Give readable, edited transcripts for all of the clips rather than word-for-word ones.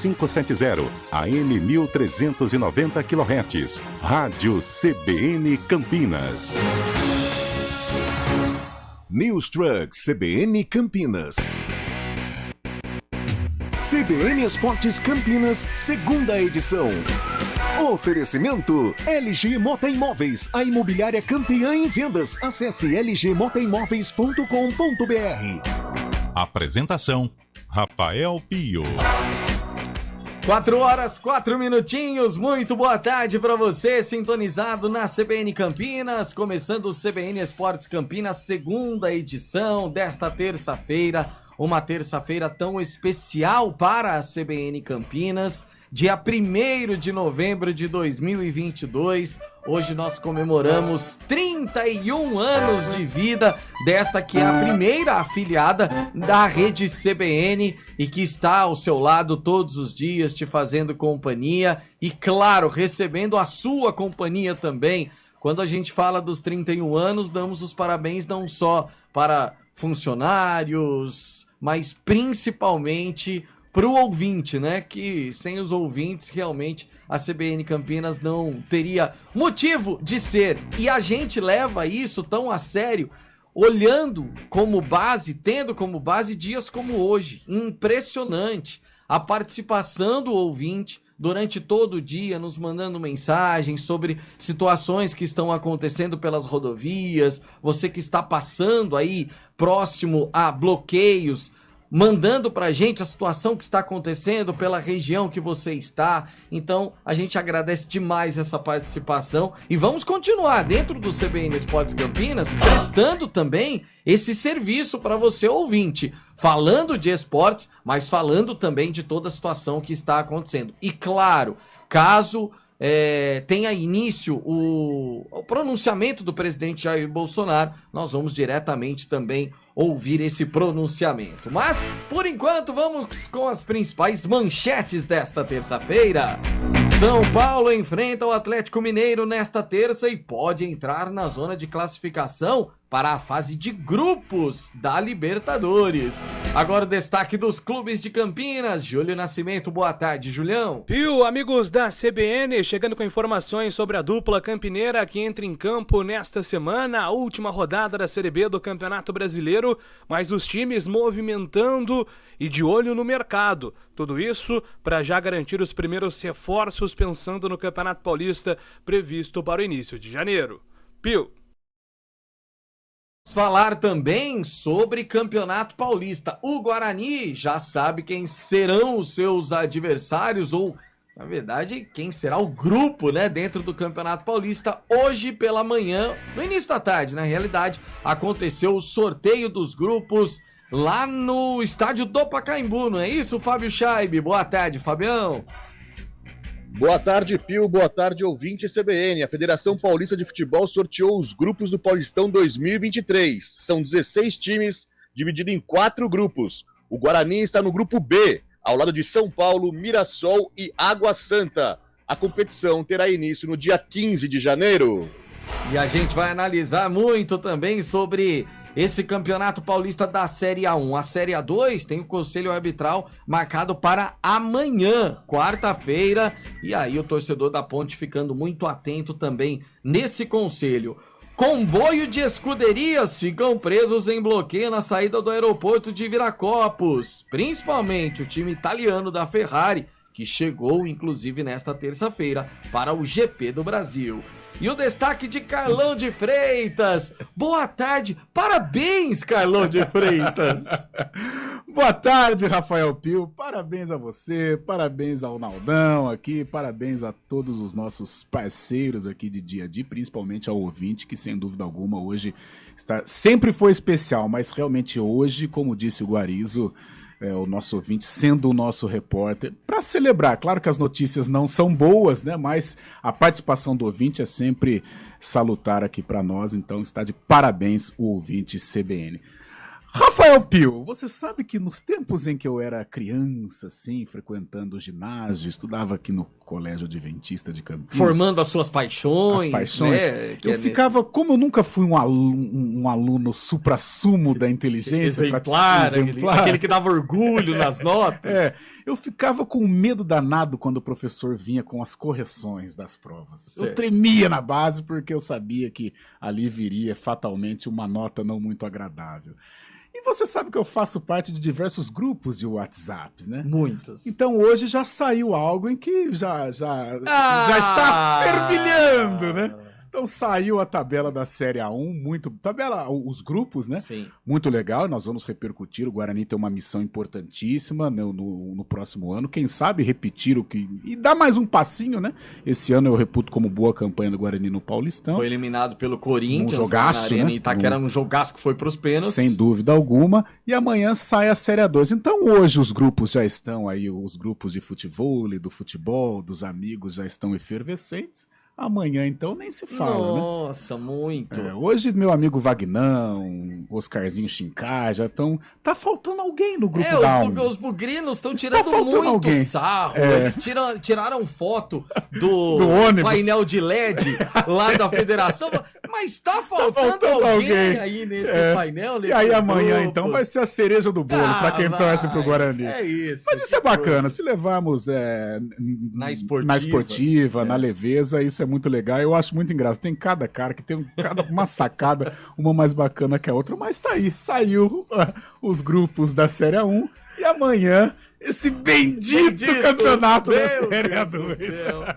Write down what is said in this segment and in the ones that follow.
570, AM 1390 kHz. Rádio CBN Campinas. News Truck CBN Campinas. CBN Esportes Campinas, segunda edição. Oferecimento LG Mota Imóveis, a imobiliária campeã em vendas. Acesse lgmotaimóveis.com.br. Apresentação: Rafael Pio. 4h04, muito boa tarde para você, sintonizado na CBN Campinas, começando o CBN Esportes Campinas, segunda edição desta terça-feira, uma terça-feira tão especial para a CBN Campinas, dia 1º de novembro de 2022, hoje nós comemoramos 31 anos de vida desta que é a primeira afiliada da rede CBN e que está ao seu lado todos os dias, te fazendo companhia e, claro, recebendo a sua companhia também. Quando a gente fala dos 31 anos, damos os parabéns não só para funcionários, mas principalmente para o ouvinte, né? Que sem os ouvintes, realmente, a CBN Campinas não teria motivo de ser. E a gente leva isso tão a sério, olhando como base, tendo como base dias como hoje. Impressionante a participação do ouvinte durante todo o dia, nos mandando mensagens sobre situações que estão acontecendo pelas rodovias, você que está passando aí próximo a bloqueios, mandando pra gente a situação que está acontecendo pela região que você está. Então, a gente agradece demais essa participação e vamos continuar dentro do CBN Esportes Campinas, prestando também esse serviço para você ouvinte, falando de esportes, mas falando também de toda a situação que está acontecendo. E claro, caso tenha início o pronunciamento do presidente Jair Bolsonaro, nós vamos diretamente também ouvir esse pronunciamento. Mas, por enquanto, vamos com as principais manchetes desta terça-feira. São Paulo enfrenta o Atlético Mineiro nesta terça e pode entrar na zona de classificação para a fase de grupos da Libertadores. Agora o destaque dos clubes de Campinas. Júlio Nascimento, boa tarde, Julião. Pio, amigos da CBN, chegando com informações sobre a dupla campineira que entra em campo nesta semana, a última rodada da Série B do Campeonato Brasileiro, mas os times movimentando e de olho no mercado. Tudo isso para já garantir os primeiros reforços pensando no Campeonato Paulista previsto para o início de janeiro. Pio. Falar também sobre Campeonato Paulista. O Guarani já sabe quem serão os seus adversários ou, na verdade, quem será o grupo, né, dentro do Campeonato Paulista. Hoje pela manhã, no início da tarde, na realidade, aconteceu o sorteio dos grupos lá no estádio do Pacaembu, não é isso, Fábio Scheibe? Boa tarde, Fabião. Boa tarde, Pio. Boa tarde, ouvinte CBN. A Federação Paulista de Futebol sorteou os grupos do Paulistão 2023. São 16 times, divididos em 4 grupos. O Guarani está no grupo B, ao lado de São Paulo, Mirassol e Água Santa. A competição terá início no dia 15 de janeiro. E a gente vai analisar muito também sobre esse Campeonato Paulista da Série A1. A Série A2 tem o Conselho Arbitral marcado para amanhã, quarta-feira. E aí o torcedor da Ponte ficando muito atento também nesse conselho. Comboio de escuderias ficam presos em bloqueio na saída do aeroporto de Viracopos. Principalmente o time italiano da Ferrari, que chegou inclusive nesta terça-feira para o GP do Brasil. E o destaque de Carlão de Freitas. Boa tarde, parabéns, Carlão de Freitas. Boa tarde, Rafael Pio, parabéns a você, parabéns ao Naldão aqui, parabéns a todos os nossos parceiros aqui de dia a dia, principalmente ao ouvinte, que sem dúvida alguma hoje sempre foi especial, mas realmente hoje, como disse o Guarizo, o nosso ouvinte sendo o nosso repórter, para celebrar. Claro que as notícias não são boas, né? Mas a participação do ouvinte é sempre salutar aqui para nós, então está de parabéns o ouvinte CBN. Rafael Pio, você sabe que nos tempos em que eu era criança, assim, frequentando o ginásio, estudava aqui no Colégio Adventista de Campinas. Formando as suas paixões. As paixões. Né? Eu ficava, como eu nunca fui um aluno supra-sumo da inteligência. Exemplar. Aquele que dava orgulho nas notas. Eu ficava com medo danado quando o professor vinha com as correções das provas. Certo. Eu tremia na base porque eu sabia que ali viria fatalmente uma nota não muito agradável. E você sabe que eu faço parte de diversos grupos de WhatsApp, né? Muitos. Então hoje já saiu algo em que já está fervilhando, né? Então saiu a tabela da Série A1, os grupos, né? Sim. Muito legal, nós vamos repercutir. O Guarani tem uma missão importantíssima no próximo ano. Quem sabe repetir e dar mais um passinho, né? Esse ano eu reputo como boa campanha do Guarani no Paulistão. Foi eliminado pelo Corinthians, um jogaço, na Arena né? Itaquera, num jogaço que foi pros pênaltis. Sem dúvida alguma. E amanhã sai a Série A2. Então hoje os grupos já estão aí, os grupos de futevôlei, do futebol, dos amigos já estão efervescentes. Amanhã, então, nem se fala, Nossa, né? muito. Hoje, meu amigo Vagnão, Oscarzinho Chincar, já estão... Tá faltando alguém no grupo da Alma. Os bugrinos estão tirando muito sarro. Eles tiraram foto do painel de LED lá da federação. Mas tá faltando alguém aí nesse painel. E aí amanhã, então, vai ser a cereja do bolo pra quem torce pro Guarani. É isso. Mas isso é bacana. Se levarmos na esportiva, na leveza, isso é muito legal. Eu acho muito engraçado. Tem cada cara que tem uma sacada, uma mais bacana que a outra, mas tá aí. Saiu os grupos da Série A1 e amanhã esse bendito campeonato da Série A2.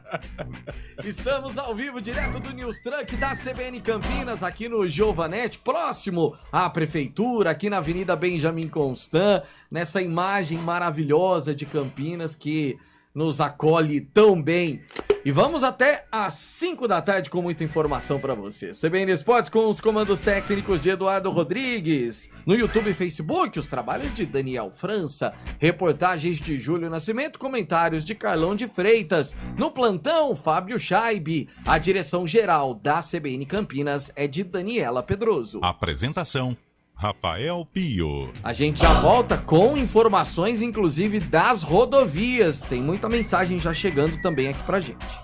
Estamos ao vivo, direto do News Truck da CBN Campinas, aqui no Giovanetti, próximo à prefeitura, aqui na Avenida Benjamin Constant, nessa imagem maravilhosa de Campinas que nos acolhe tão bem. E vamos até às 5 da tarde com muita informação para você. CBN Esportes com os comandos técnicos de Eduardo Rodrigues. No YouTube e Facebook, os trabalhos de Daniel França. Reportagens de Júlio Nascimento, comentários de Carlão de Freitas. No plantão, Fábio Scheibe. A direção geral da CBN Campinas é de Daniela Pedroso. Apresentação: Rafael Pio. A gente já volta com informações, inclusive, das rodovias. Tem muita mensagem já chegando também aqui pra gente.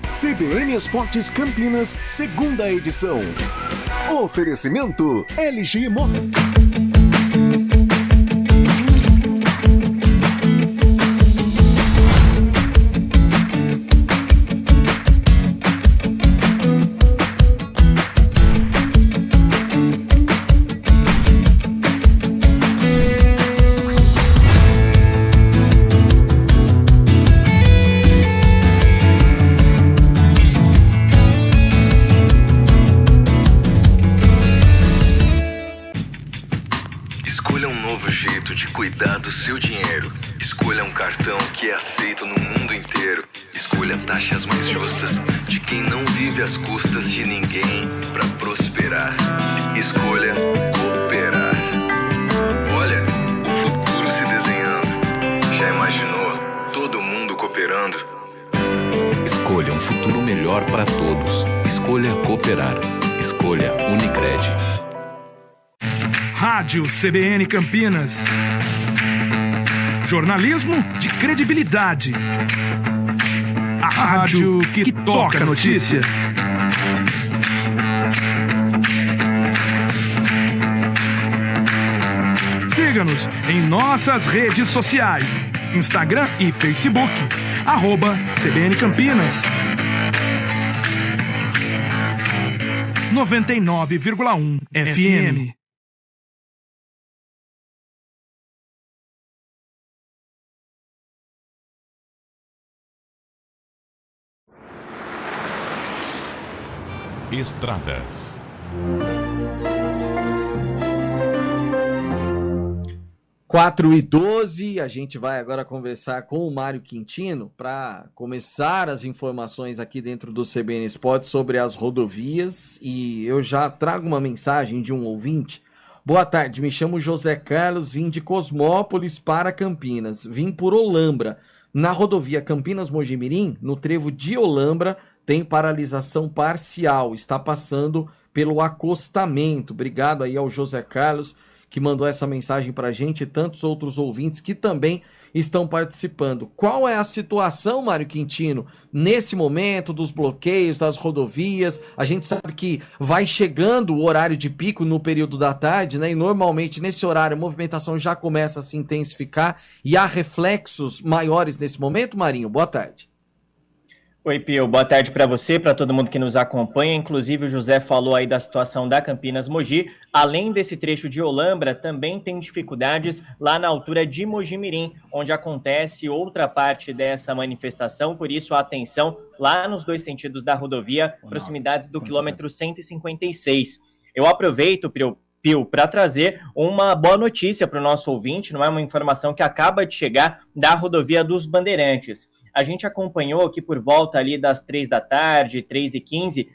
CBN Esportes Campinas, segunda edição. Oferecimento LG Moto. Cuidar do seu dinheiro. Escolha um cartão que é aceito no mundo inteiro. Escolha taxas mais justas de quem não vive às custas de ninguém para prosperar. Escolha cooperar. Olha, o futuro se desenhando. Já imaginou todo mundo cooperando? Escolha um futuro melhor para todos. Escolha cooperar. Escolha Unicred. Rádio CBN Campinas. Jornalismo de credibilidade. A rádio que toca a notícia. Siga-nos em nossas redes sociais. Instagram e Facebook. @CBN Campinas. 99,1 FM. Estradas. 4h12, a gente vai agora conversar com o Mário Quintino para começar as informações aqui dentro do CBN Esportes sobre as rodovias, e eu já trago uma mensagem de um ouvinte. Boa tarde, me chamo José Carlos, vim de Cosmópolis para Campinas, vim por Olambra. Na rodovia Campinas-Mojimirim, no trevo de Olambra, tem paralisação parcial, está passando pelo acostamento. Obrigado aí ao José Carlos, que mandou essa mensagem pra gente, e tantos outros ouvintes que também estão participando. Qual é a situação, Mário Quintino, nesse momento dos bloqueios das rodovias? A gente sabe que vai chegando o horário de pico no período da tarde, né? E normalmente nesse horário a movimentação já começa a se intensificar e há reflexos maiores nesse momento, Marinho? Boa tarde. Oi, Pio, boa tarde para você, para todo mundo que nos acompanha. Inclusive o José falou aí da situação da Campinas-Mogi. Além desse trecho de Olambra, também tem dificuldades lá na altura de Mogi-mirim, onde acontece outra parte dessa manifestação. Por isso, atenção lá nos dois sentidos da rodovia, proximidades do quilômetro 156. Eu aproveito, Pio, para trazer uma boa notícia para o nosso ouvinte, não é uma informação que acaba de chegar da rodovia dos Bandeirantes. A gente acompanhou que por volta ali das 3 da tarde, 3h15,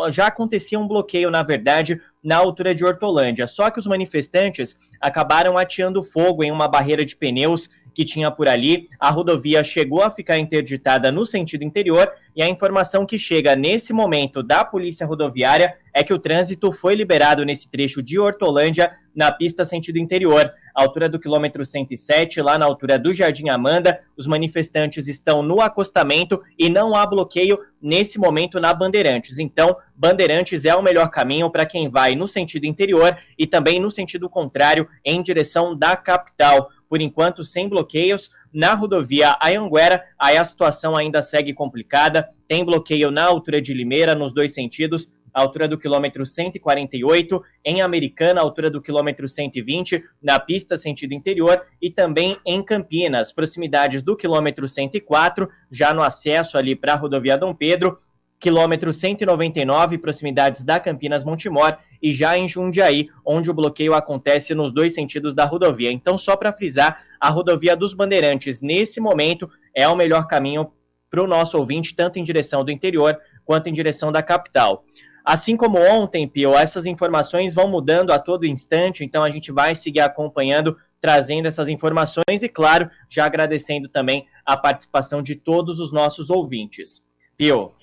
já acontecia um bloqueio, na verdade, na altura de Hortolândia. Só que os manifestantes acabaram ateando fogo em uma barreira de pneus que tinha por ali. A rodovia chegou a ficar interditada no sentido interior e a informação que chega nesse momento da Polícia Rodoviária é que o trânsito foi liberado nesse trecho de Hortolândia na pista sentido interior. Altura do quilômetro 107, lá na altura do Jardim Amanda, os manifestantes estão no acostamento e não há bloqueio nesse momento na Bandeirantes. Então, Bandeirantes é o melhor caminho para quem vai no sentido interior e também no sentido contrário, em direção da capital. Por enquanto, sem bloqueios. Na rodovia Anhanguera, aí a situação ainda segue complicada. Tem bloqueio na altura de Limeira, nos dois sentidos, altura do quilômetro 148, em Americana, altura do quilômetro 120, na pista sentido interior, e também em Campinas, proximidades do quilômetro 104, já no acesso ali para a rodovia Dom Pedro, quilômetro 199, proximidades da Campinas Montemor, e já em Jundiaí, onde o bloqueio acontece nos dois sentidos da rodovia. Então, só para frisar, a rodovia dos Bandeirantes, nesse momento, é o melhor caminho para o nosso ouvinte, tanto em direção do interior, quanto em direção da capital. Assim como ontem, Pio, essas informações vão mudando a todo instante, então a gente vai seguir acompanhando, trazendo essas informações e, claro, já agradecendo também a participação de todos os nossos ouvintes. Pio.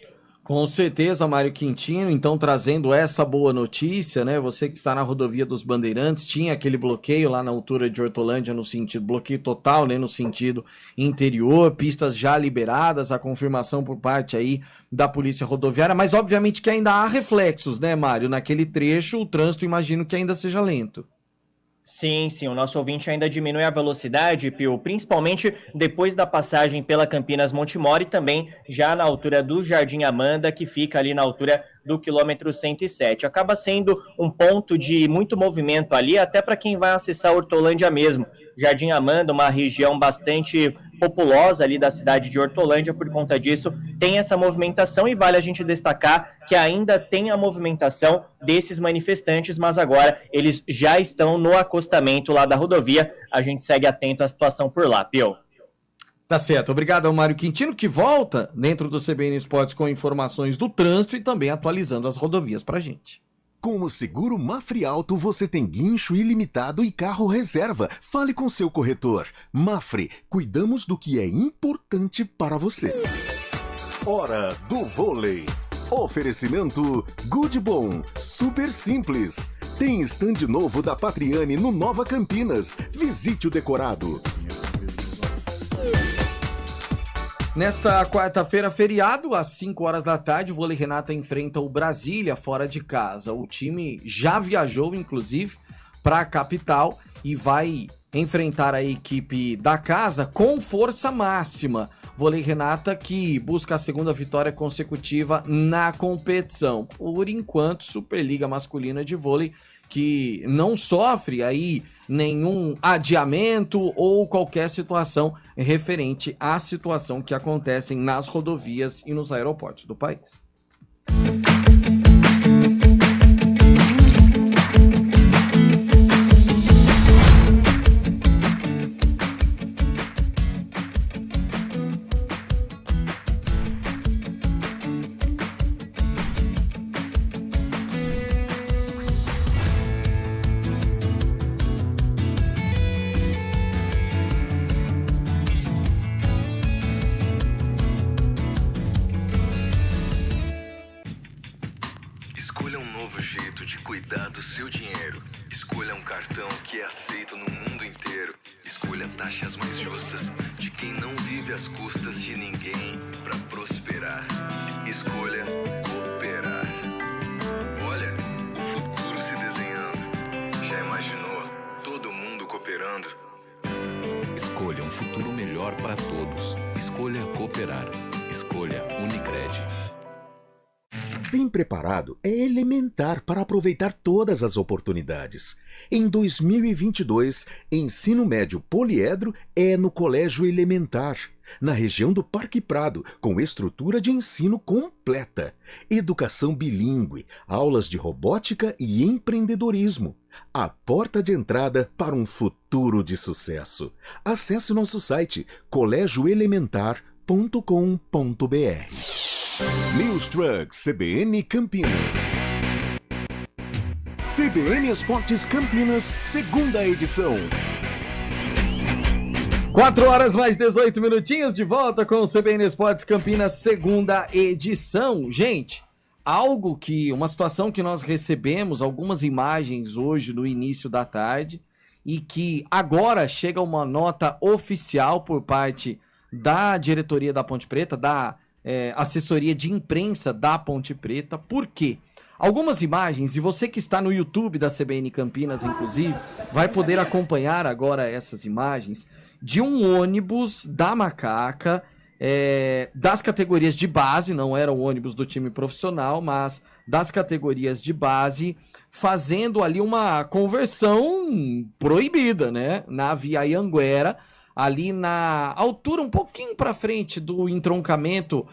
Com certeza, Mário Quintino, então trazendo essa boa notícia, né? Você que está na rodovia dos Bandeirantes, tinha aquele bloqueio lá na altura de Hortolândia no sentido, bloqueio total, né? No sentido interior, pistas já liberadas, a confirmação por parte aí da Polícia Rodoviária, mas obviamente que ainda há reflexos, né, Mário? Naquele trecho, o trânsito imagino que ainda seja lento. Sim, o nosso ouvinte ainda diminui a velocidade, Pio, principalmente depois da passagem pela Campinas Montemor e também já na altura do Jardim Amanda, que fica ali na altura do quilômetro 107. Acaba sendo um ponto de muito movimento ali, até para quem vai acessar Hortolândia mesmo. Jardim Amanda, uma região bastante populosa ali da cidade de Hortolândia, por conta disso tem essa movimentação e vale a gente destacar que ainda tem a movimentação desses manifestantes, mas agora eles já estão no acostamento lá da rodovia. A gente segue atento à situação por lá, Pio. Tá certo, obrigado ao Mário Quintino, que volta dentro do CBN Esportes com informações do trânsito e também atualizando as rodovias pra gente. Com o seguro Mafre Auto, você tem guincho ilimitado e carro reserva. Fale com seu corretor. Mafre, cuidamos do que é importante para você. Hora do vôlei. Oferecimento Good Bom, super simples. Tem estande novo da Patriani no Nova Campinas. Visite o decorado. Nesta quarta-feira, feriado, às 5 horas da tarde, o Vôlei Renata enfrenta o Brasília fora de casa. O time já viajou, inclusive, para a capital e vai enfrentar a equipe da casa com força máxima. Vôlei Renata que busca a segunda vitória consecutiva na competição. Por enquanto, Superliga Masculina de Vôlei que não sofre aí nenhum adiamento ou qualquer situação referente à situação que acontecem nas rodovias e nos aeroportos do país. seu dinheiro. Escolha um cartão que é aceito no mundo inteiro. Escolha taxas mais justas de quem não vive às custas de ninguém para prosperar. Escolha cooperar. Olha, o futuro se desenhando. Já imaginou todo mundo cooperando? Escolha um futuro melhor para todos. Escolha cooperar. Escolha Unicred. Bem preparado é elementar para aproveitar todas as oportunidades. Em 2022, ensino médio poliedro é no Colégio Elementar, na região do Parque Prado, com estrutura de ensino completa, educação bilíngue, aulas de robótica e empreendedorismo. A porta de entrada para um futuro de sucesso. Acesse nosso site colégioelementar.com.br. News Truck CBN Campinas. CBN Esportes Campinas, segunda edição. 4 horas mais 18 minutinhos, de volta com o CBN Esportes Campinas, segunda edição. Gente, uma situação que nós recebemos, algumas imagens hoje no início da tarde, e que agora chega uma nota oficial por parte da diretoria da Ponte Preta, da assessoria de imprensa da Ponte Preta. Por quê? Algumas imagens, e você que está no YouTube da CBN Campinas, inclusive, vai poder acompanhar agora essas imagens de um ônibus da Macaca, das categorias de base, não era o ônibus do time profissional, mas das categorias de base, fazendo ali uma conversão proibida, né? Na Via Anhanguera, ali na altura, um pouquinho para frente do entroncamento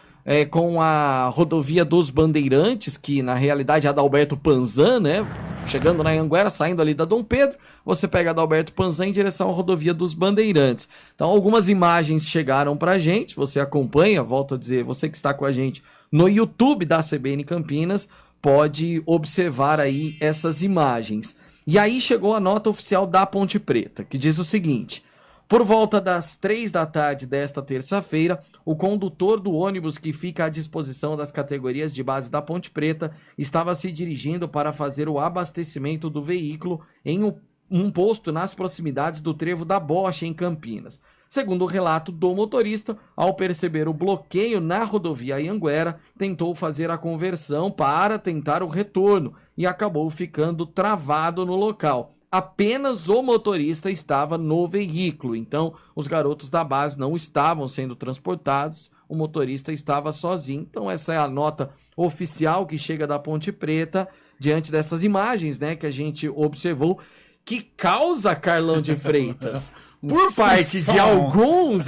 com a rodovia dos Bandeirantes, que na realidade é a Adalberto Panzan, né? Chegando na Anhanguera, saindo ali da Dom Pedro, você pega a Adalberto Panzan em direção à rodovia dos Bandeirantes. Então algumas imagens chegaram pra gente, você acompanha, volto a dizer, você que está com a gente no YouTube da CBN Campinas, pode observar aí essas imagens. E aí chegou a nota oficial da Ponte Preta, que diz o seguinte: por volta das 3 da tarde desta terça-feira, o condutor do ônibus que fica à disposição das categorias de base da Ponte Preta estava se dirigindo para fazer o abastecimento do veículo em um posto nas proximidades do Trevo da Bocha, em Campinas. Segundo o relato do motorista, ao perceber o bloqueio na rodovia Anhanguera, tentou fazer a conversão para tentar o retorno e acabou ficando travado no local. Apenas o motorista estava no veículo, então os garotos da base não estavam sendo transportados, o motorista estava sozinho. Então essa é a nota oficial que chega da Ponte Preta, diante dessas imagens, né, que a gente observou, que causa, Carlão de Freitas, por parte de alguns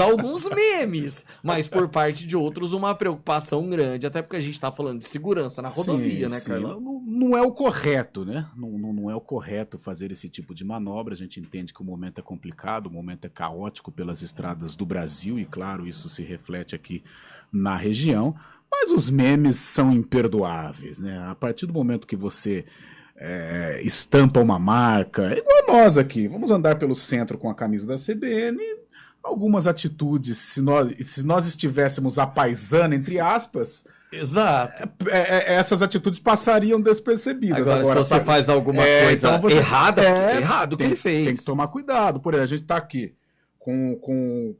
memes, mas por parte de outros uma preocupação grande, até porque a gente tá falando de segurança na rodovia, né, Carlão? Não é o correto, né? Não é o correto fazer esse tipo de manobra. A gente entende que o momento é complicado, o momento é caótico pelas estradas do Brasil e, claro, isso se reflete aqui na região, mas os memes são imperdoáveis, né? A partir do momento que você estampa uma marca, é igual nós aqui, vamos andar pelo centro com a camisa da CBN, algumas atitudes, se nós estivéssemos a paisana, entre aspas, exato, essas atitudes passariam despercebidas. Agora se você faz alguma coisa então errada, errado o que ele fez. Tem que tomar cuidado. Por exemplo, a gente tá aqui com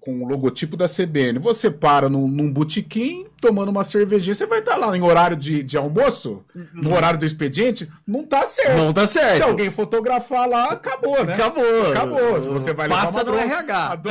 o logotipo da CBN, você para num botequim tomando uma cervejinha, você vai estar lá em horário de almoço, no horário do expediente, não tá certo. Não tá certo. Se alguém fotografar lá, acabou, né? Acabou. Se você vai passa levar no RH.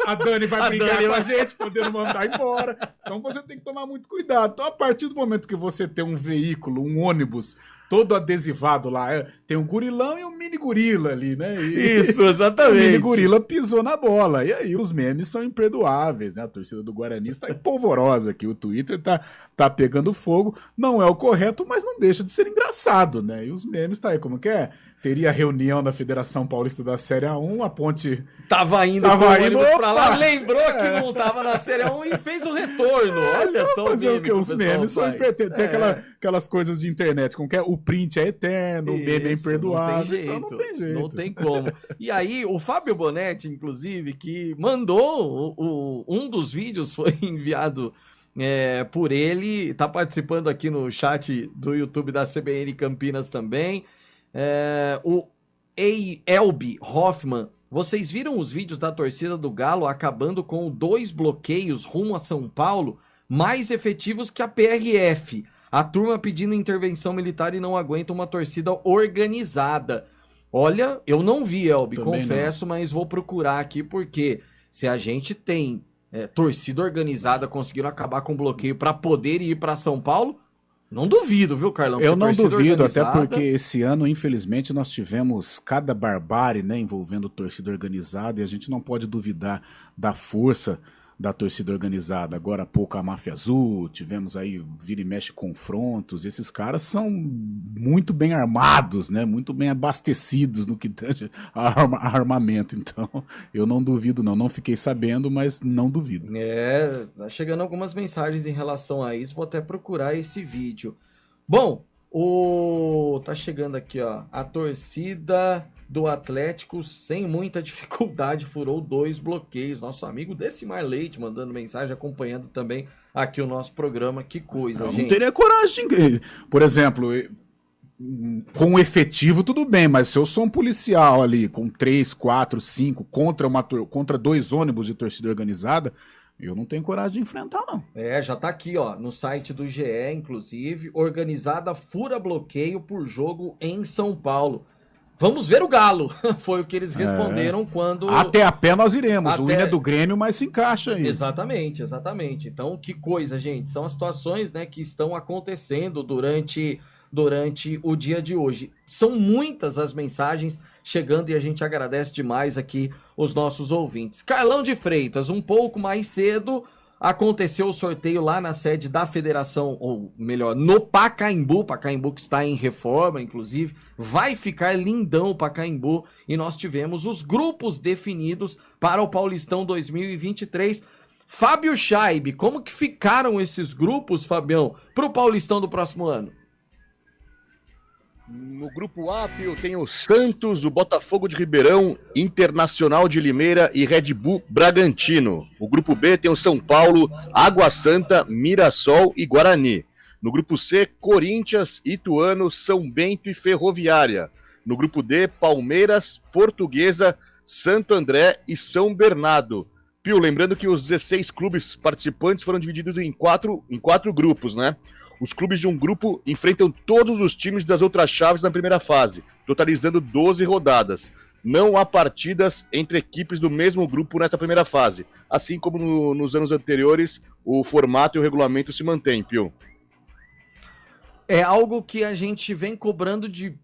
A Dani vai brigar com a gente, podendo mandar embora. Então você tem que tomar muito cuidado. Então, a partir do momento que você tem um veículo, um ônibus todo adesivado lá, tem um gurilão e um mini gorila ali, né? Isso, exatamente. O mini gorila pisou na bola. E aí os memes são imperdoáveis, né? A torcida do Guarani está polvorosa aqui. O Twitter tá pegando fogo. Não é o correto, mas não deixa de ser engraçado, né? E os memes tá aí, como que é? Teria reunião da Federação Paulista da Série A1, a Ponte... Tava indo pra lá, lembrou que não tava na Série A1 e fez o retorno. Olha só o meme que os memes são tem aquelas coisas de internet, como que é? O print é eterno, o meme é imperdoável. Não tem jeito. Não tem como. E aí, o Fábio Bonetti, inclusive, que mandou um dos vídeos, foi enviado por ele, tá participando aqui no chat do YouTube da CBN Campinas também. O Elbi Hoffman, vocês viram os vídeos da torcida do Galo acabando com 2 bloqueios rumo a São Paulo, mais efetivos que a PRF? A turma pedindo intervenção militar e não aguenta uma torcida organizada. Olha, eu não vi, Elbi, Também confesso, mas vou procurar aqui, porque se a gente tem torcida organizada conseguindo acabar com o bloqueio para poder ir para São Paulo, não duvido, viu, Carlão? Eu não duvido, até organizada... porque esse ano, infelizmente, nós tivemos cada barbárie, né, envolvendo torcida organizada, e a gente não pode duvidar da força da torcida organizada. Agora há pouco a Máfia Azul, tivemos aí vira e mexe confrontos. Esses caras são muito bem armados, né? Muito bem abastecidos no que tange a armamento. Então, eu não duvido não fiquei sabendo, mas não duvido. Tá chegando algumas mensagens em relação a isso, vou até procurar esse vídeo. Bom, tá chegando aqui, ó, a torcida do Atlético, sem muita dificuldade, furou 2 bloqueios. Nosso amigo Decimar Leite mandando mensagem, acompanhando também aqui o nosso programa. Que coisa, gente. Não teria coragem. Por exemplo, com efetivo tudo bem, mas se eu sou um policial ali com 3, 4, 5 contra 2 ônibus de torcida organizada, eu não tenho coragem de enfrentar, não. Já tá aqui, ó, no site do GE, inclusive, organizada fura bloqueio por jogo em São Paulo. Vamos ver o Galo, foi o que eles responderam quando... Até a pé nós iremos, o hino é do Grêmio, mas se encaixa aí. Exatamente. Então, que coisa, gente, são as situações, né, que estão acontecendo durante o dia de hoje. São muitas as mensagens chegando e a gente agradece demais aqui os nossos ouvintes. Carlão de Freitas, um pouco mais cedo... Aconteceu o sorteio lá na sede da federação, ou melhor, no Pacaembu que está em reforma, inclusive. Vai ficar lindão o Pacaembu. E nós tivemos os grupos definidos para o Paulistão 2023. Fábio Scheibe, como que ficaram esses grupos, Fabião, para o Paulistão do próximo ano? No grupo A, tem o Santos, o Botafogo de Ribeirão, Internacional de Limeira e Red Bull Bragantino. O grupo B tem o São Paulo, Água Santa, Mirassol e Guarani. No grupo C, Corinthians, Ituano, São Bento e Ferroviária. No grupo D, Palmeiras, Portuguesa, Santo André e São Bernardo. Pio, lembrando que os 16 clubes participantes foram divididos em quatro grupos, né? Os clubes de um grupo enfrentam todos os times das outras chaves na primeira fase, totalizando 12 rodadas. Não há partidas entre equipes do mesmo grupo nessa primeira fase. Assim como nos anos anteriores, o formato e o regulamento se mantêm, Pio. É algo que a gente vem cobrando de...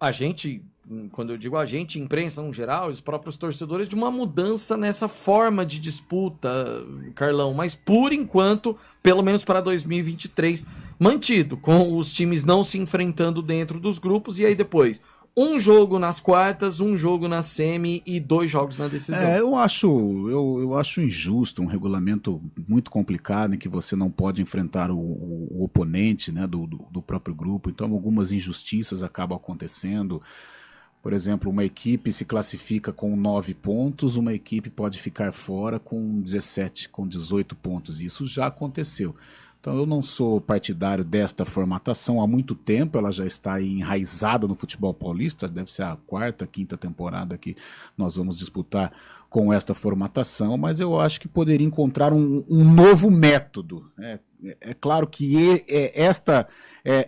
A gente, quando eu digo a gente, imprensa no geral, os próprios torcedores, de uma mudança nessa forma de disputa, Carlão. Mas por enquanto, pelo menos para 2023... mantido, com os times não se enfrentando dentro dos grupos, e aí depois, um jogo nas quartas, um jogo na semi e 2 jogos na decisão. Eu acho injusto um regulamento muito complicado em que você não pode enfrentar o oponente, né, do próprio grupo, então algumas injustiças acabam acontecendo. Por exemplo, uma equipe se classifica com 9 pontos, uma equipe pode ficar fora com 17, com 18 pontos, isso já aconteceu. Então eu não sou partidário desta formatação há muito tempo, ela já está enraizada no futebol paulista, deve ser a 4ª, 5ª temporada que nós vamos disputar com esta formatação, mas eu acho que poderia encontrar um novo método. É claro que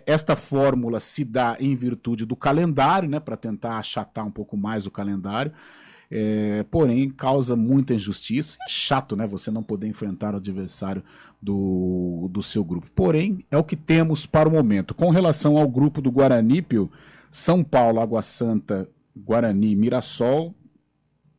esta fórmula se dá em virtude do calendário, né, para tentar achatar um pouco mais o calendário. Porém causa muita injustiça. É chato, né, você não poder enfrentar o adversário do seu grupo, porém é o que temos para o momento. Com relação ao grupo do Guarani, Pio, São Paulo, Água Santa, Guarani, Mirassol,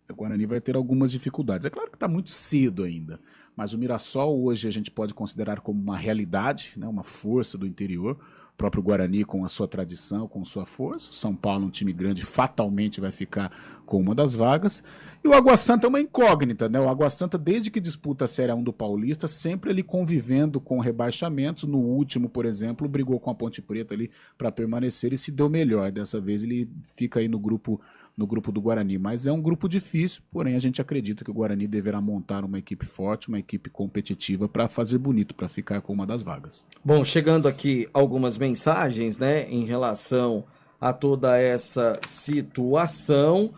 o Guarani vai ter algumas dificuldades. É claro que está muito cedo ainda, mas o Mirassol hoje a gente pode considerar como uma realidade, né, uma força do interior. O próprio Guarani com a sua tradição, com sua força. O São Paulo, um time grande, fatalmente vai ficar com uma das vagas. E o Água Santa é uma incógnita, né? O Água Santa, desde que disputa a Série 1 do Paulista, sempre ele convivendo com rebaixamentos. No último, por exemplo, brigou com a Ponte Preta ali para permanecer e se deu melhor. Dessa vez ele fica aí no grupo do Guarani, mas é um grupo difícil, porém a gente acredita que o Guarani deverá montar uma equipe forte, uma equipe competitiva para fazer bonito, para ficar com uma das vagas. Bom, chegando aqui algumas mensagens, né, em relação a toda essa situação.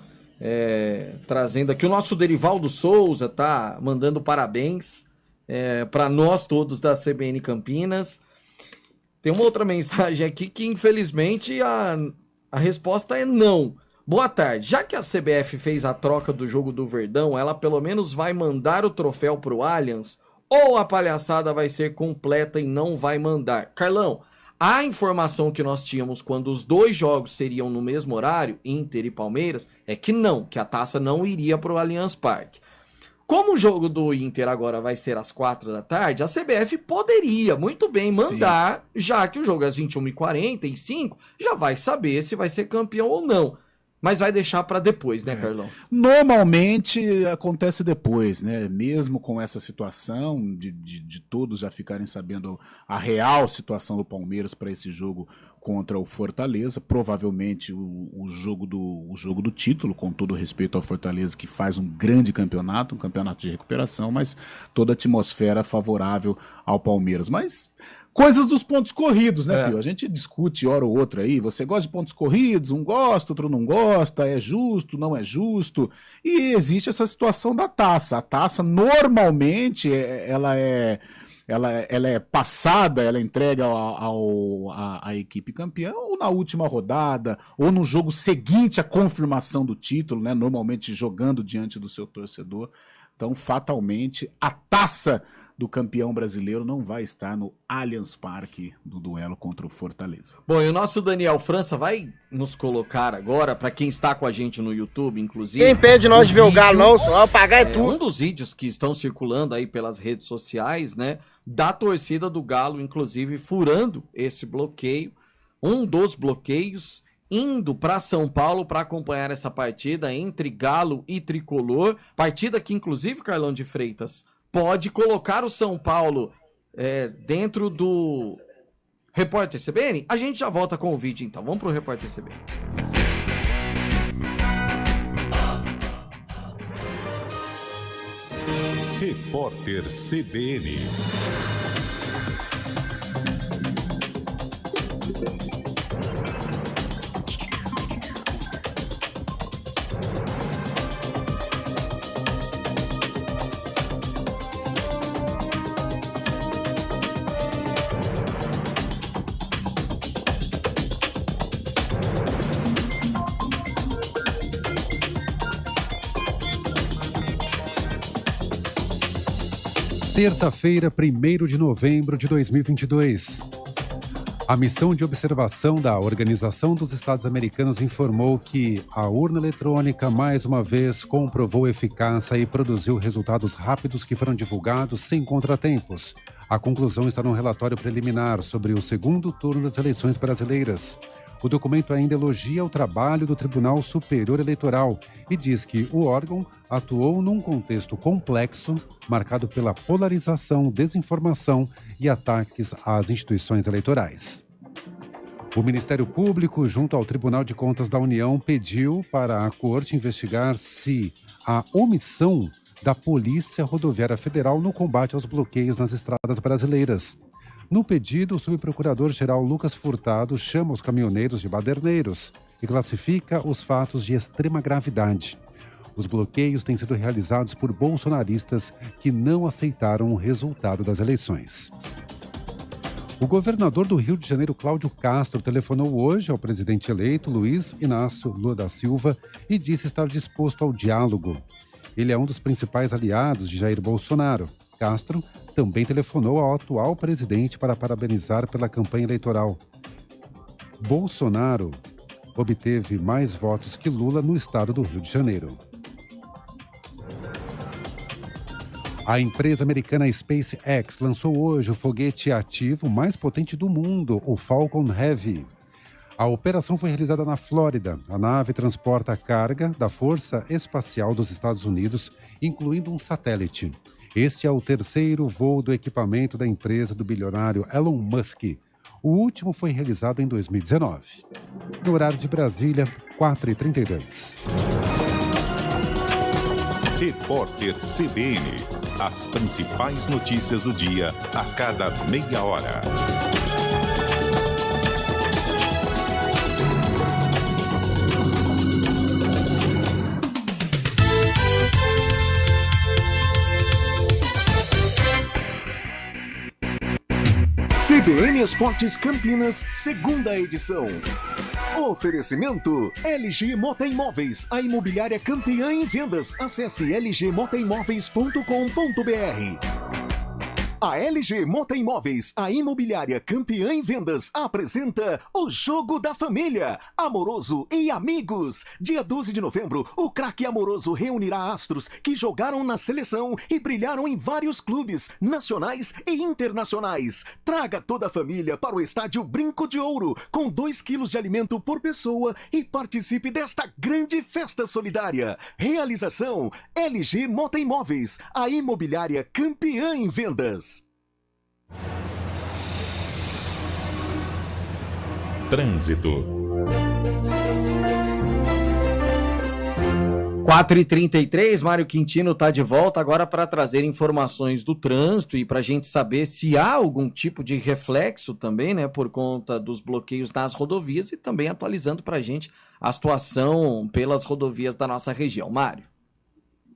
Trazendo aqui o nosso Derivaldo Souza, tá mandando parabéns para nós todos da CBN Campinas. Tem uma outra mensagem aqui que infelizmente a resposta é não. Boa tarde, já que a CBF fez a troca do jogo do Verdão, ela pelo menos vai mandar o troféu pro Allianz, ou a palhaçada vai ser completa e não vai mandar? Carlão, a informação que nós tínhamos quando os 2 jogos seriam no mesmo horário, Inter e Palmeiras, é que não, que a taça não iria para o Allianz Parque. Como o jogo do Inter agora vai ser às 4 da tarde, a CBF poderia muito bem mandar, já que o jogo é às 21h45, já vai saber se vai ser campeão ou não. Mas vai deixar para depois, né, Carlão? Normalmente acontece depois, né? Mesmo com essa situação de todos já ficarem sabendo a real situação do Palmeiras para esse jogo contra o Fortaleza, provavelmente o jogo do título, com todo respeito ao Fortaleza, que faz um grande campeonato, um campeonato de recuperação, mas toda a atmosfera favorável ao Palmeiras. Mas coisas dos pontos corridos, né, Pio? A gente discute hora ou outra aí, você gosta de pontos corridos, um gosta, outro não gosta, é justo, não é justo, e existe essa situação da taça. A taça, normalmente, ela é passada, ela é entregue à equipe campeã ou na última rodada, ou no jogo seguinte à confirmação do título, né? Normalmente jogando diante do seu torcedor. Então, fatalmente, a taça do campeão brasileiro não vai estar no Allianz Parque do duelo contra o Fortaleza. Bom, e o nosso Daniel França vai nos colocar agora, para quem está com a gente no YouTube, inclusive... Quem impede nós de ver o Galo, não, só apagar tudo. Um dos vídeos que estão circulando aí pelas redes sociais, né, da torcida do Galo, inclusive, furando esse bloqueio, um dos bloqueios, indo para São Paulo para acompanhar essa partida entre Galo e Tricolor, partida que, inclusive, Carlão de Freitas, pode colocar o São Paulo dentro do Repórter CBN. A gente já volta com o vídeo, então. Vamos pro Repórter CBN. Repórter CBN. Terça-feira, 1º de novembro de 2022. A missão de observação da Organização dos Estados Americanos informou que a urna eletrônica mais uma vez comprovou eficácia e produziu resultados rápidos que foram divulgados sem contratempos. A conclusão está no relatório preliminar sobre o segundo turno das eleições brasileiras. O documento ainda elogia o trabalho do Tribunal Superior Eleitoral e diz que o órgão atuou num contexto complexo, marcado pela polarização, desinformação e ataques às instituições eleitorais. O Ministério Público, junto ao Tribunal de Contas da União, pediu para a Corte investigar se a omissão da Polícia Rodoviária Federal no combate aos bloqueios nas estradas brasileiras. No pedido, o subprocurador-geral Lucas Furtado chama os caminhoneiros de baderneiros e classifica os fatos de extrema gravidade. Os bloqueios têm sido realizados por bolsonaristas que não aceitaram o resultado das eleições. O governador do Rio de Janeiro, Cláudio Castro, telefonou hoje ao presidente eleito, Luiz Inácio Lula da Silva, e disse estar disposto ao diálogo. Ele é um dos principais aliados de Jair Bolsonaro. Castro também telefonou ao atual presidente para parabenizar pela campanha eleitoral. Bolsonaro obteve mais votos que Lula no estado do Rio de Janeiro. A empresa americana SpaceX lançou hoje o foguete ativo mais potente do mundo, o Falcon Heavy. A operação foi realizada na Flórida. A nave transporta a carga da Força Espacial dos Estados Unidos, incluindo um satélite. Este é o terceiro voo do equipamento da empresa do bilionário Elon Musk. O último foi realizado em 2019. No horário de Brasília, 4h32. Repórter CBN. As principais notícias do dia a cada meia hora. CBN Esportes Campinas, segunda edição. Oferecimento LG Mota Imóveis, a imobiliária campeã em vendas. Acesse lgmotaimóveis.com.br. A LG Mota Imóveis, a imobiliária campeã em vendas, apresenta o Jogo da Família, Amoroso e Amigos. Dia 12 de novembro, o craque Amoroso reunirá astros que jogaram na seleção e brilharam em vários clubes, nacionais e internacionais. Traga toda a família para o estádio Brinco de Ouro, com 2 quilos de alimento por pessoa e participe desta grande festa solidária. Realização LG Mota Imóveis, a imobiliária campeã em vendas. Trânsito. 4h33, Mário Quintino está de volta agora para trazer informações do trânsito e para a gente saber se há algum tipo de reflexo também, né, por conta dos bloqueios nas rodovias e também atualizando para a gente a situação pelas rodovias da nossa região. Mário.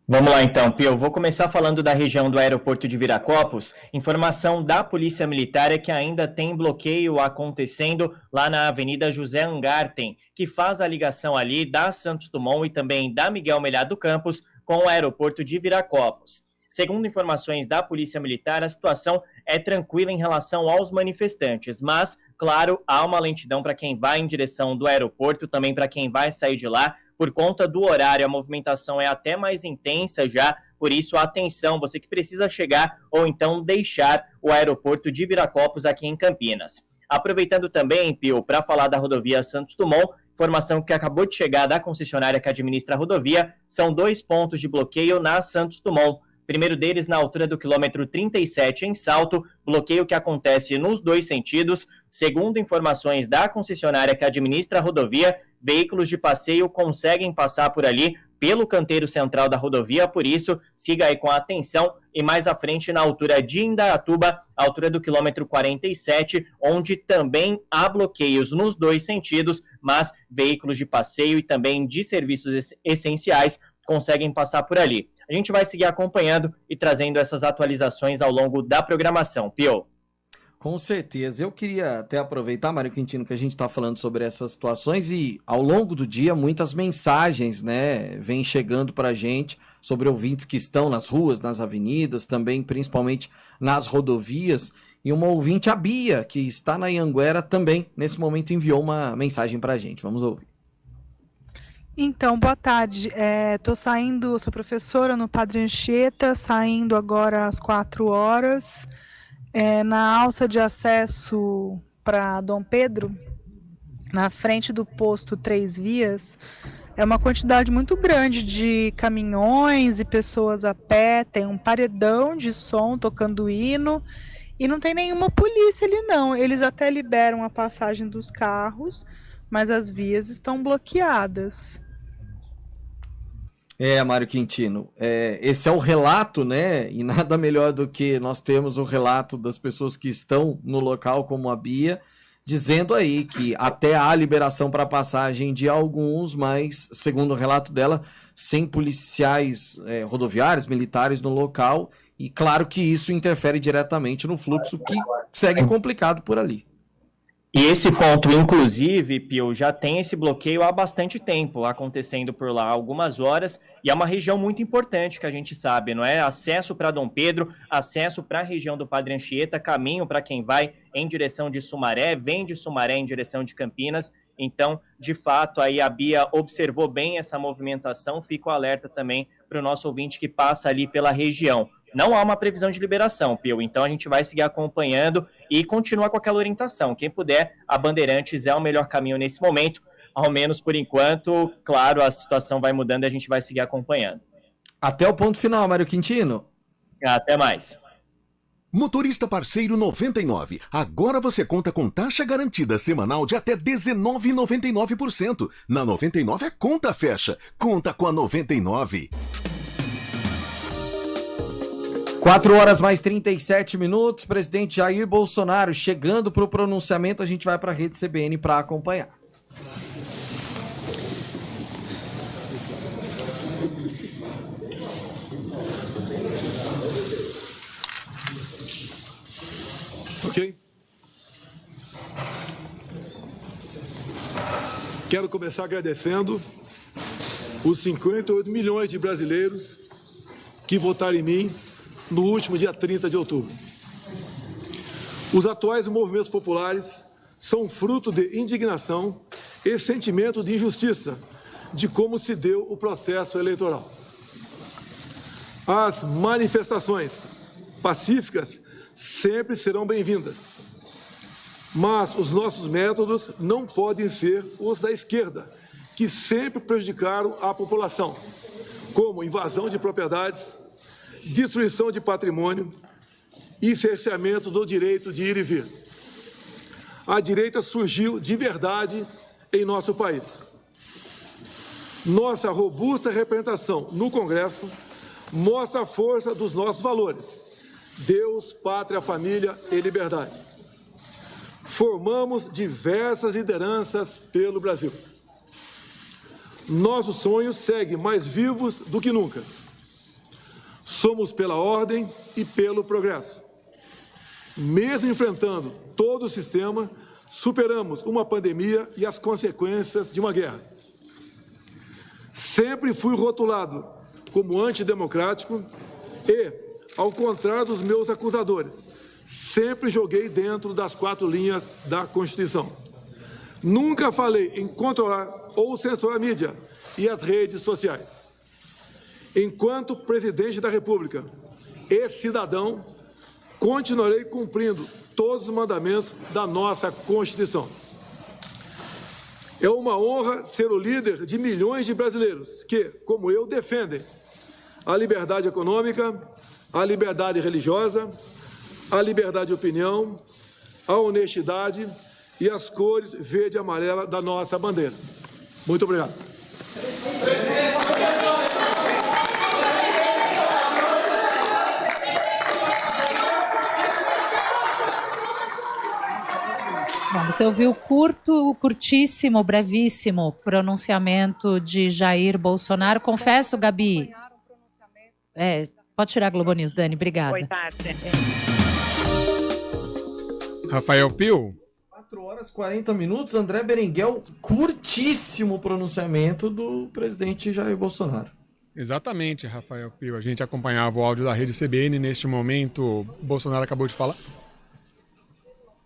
Vamos lá então, Pio. Vou começar falando da região do aeroporto de Viracopos. Informação da Polícia Militar é que ainda tem bloqueio acontecendo lá na Avenida José Angarten, que faz a ligação ali da Santos Dumont e também da Miguel Melhado Campos com o aeroporto de Viracopos. Segundo informações da Polícia Militar, a situação é tranquila em relação aos manifestantes, mas, claro, há uma lentidão para quem vai em direção do aeroporto, também para quem vai sair de lá. Por conta do horário, a movimentação é até mais intensa já, por isso, atenção, você que precisa chegar ou então deixar o aeroporto de Viracopos aqui em Campinas. Aproveitando também, Pio, para falar da rodovia Santos Dumont, informação que acabou de chegar da concessionária que administra a rodovia, são 2 pontos de bloqueio na Santos Dumont. Primeiro deles na altura do quilômetro 37 em Salto, bloqueio que acontece nos 2 sentidos. Segundo informações da concessionária que administra a rodovia, veículos de passeio conseguem passar por ali pelo canteiro central da rodovia, por isso, siga aí com atenção. E mais à frente, na altura de Indaiatuba, altura do quilômetro 47, onde também há bloqueios nos 2 sentidos, mas veículos de passeio e também de serviços essenciais conseguem passar por ali. A gente vai seguir acompanhando e trazendo essas atualizações ao longo da programação. Pio. Com certeza. Eu queria até aproveitar, Mário Quintino, que a gente está falando sobre essas situações e ao longo do dia muitas mensagens, né, vêm chegando para a gente sobre ouvintes que estão nas ruas, nas avenidas, também principalmente nas rodovias. E uma ouvinte, a Bia, que está na Anhanguera, também nesse momento enviou uma mensagem para a gente. Vamos ouvir. Então, boa tarde. Sou professora no Padre Anchieta, saindo agora às 4 horas. Na alça de acesso para Dom Pedro, na frente do posto 3 Vias, é uma quantidade muito grande de caminhões e pessoas a pé, tem um paredão de som tocando hino e não tem nenhuma polícia ali não. Eles até liberam a passagem dos carros, mas as vias estão bloqueadas. Mário Quintino, esse é o relato, né, e nada melhor do que nós temos o relato das pessoas que estão no local, como a Bia, dizendo aí que até há liberação para passagem de alguns, mas, segundo o relato dela, sem policiais rodoviários, militares no local, e claro que isso interfere diretamente no fluxo que segue complicado por ali. E esse ponto, inclusive, Pio, já tem esse bloqueio há bastante tempo acontecendo por lá, algumas horas, e é uma região muito importante que a gente sabe, não é? Acesso para Dom Pedro, acesso para a região do Padre Anchieta, caminho para quem vai em direção de Sumaré, vem de Sumaré em direção de Campinas. Então, de fato, aí a Bia observou bem essa movimentação, fica o alerta também para o nosso ouvinte que passa ali pela região. Não há uma previsão de liberação, Pio, então a gente vai seguir acompanhando e continuar com aquela orientação. Quem puder, a Bandeirantes é o melhor caminho nesse momento, ao menos por enquanto. Claro, a situação vai mudando e a gente vai seguir acompanhando. Até o ponto final, Mário Quintino. Até mais. Motorista Parceiro 99. Agora você conta com taxa garantida semanal de até 19,99%. Na 99 a conta fecha. Conta com a 99. 4 horas mais 37 minutos, presidente Jair Bolsonaro chegando para o pronunciamento, a gente vai para a rede CBN para acompanhar. Ok. Quero começar agradecendo os 58 milhões de brasileiros que votaram em mim no último dia 30 de outubro. Os atuais movimentos populares são fruto de indignação e sentimento de injustiça de como se deu o processo eleitoral. As manifestações pacíficas sempre serão bem-vindas, mas os nossos métodos não podem ser os da esquerda, que sempre prejudicaram a população, como invasão de propriedades, destruição de patrimônio e cerceamento do direito de ir e vir. A direita surgiu de verdade em nosso país. Nossa robusta representação no Congresso mostra a força dos nossos valores: Deus, pátria, família e liberdade. Formamos diversas lideranças pelo Brasil. Nossos sonhos seguem mais vivos do que nunca. Somos pela ordem e pelo progresso. Mesmo enfrentando todo o sistema, superamos uma pandemia e as consequências de uma guerra. Sempre fui rotulado como antidemocrático e, ao contrário dos meus acusadores, sempre joguei dentro das 4 linhas da Constituição. Nunca falei em controlar ou censurar a mídia e as redes sociais. Enquanto presidente da República e cidadão, continuarei cumprindo todos os mandamentos da nossa Constituição. É uma honra ser o líder de milhões de brasileiros que, como eu, defendem a liberdade econômica, a liberdade religiosa, a liberdade de opinião, a honestidade e as cores verde e amarela da nossa bandeira. Muito obrigado. Bom, você ouviu o curtíssimo, brevíssimo pronunciamento de Jair Bolsonaro. Confesso, Gabi... pode tirar a Globo News, Dani, obrigada. Oi, Tati. Rafael Pio. 4 horas e 40 minutos, André Berenguel, curtíssimo pronunciamento do presidente Jair Bolsonaro. Exatamente, Rafael Pio. A gente acompanhava o áudio da Rede CBN. Neste momento, Bolsonaro acabou de falar.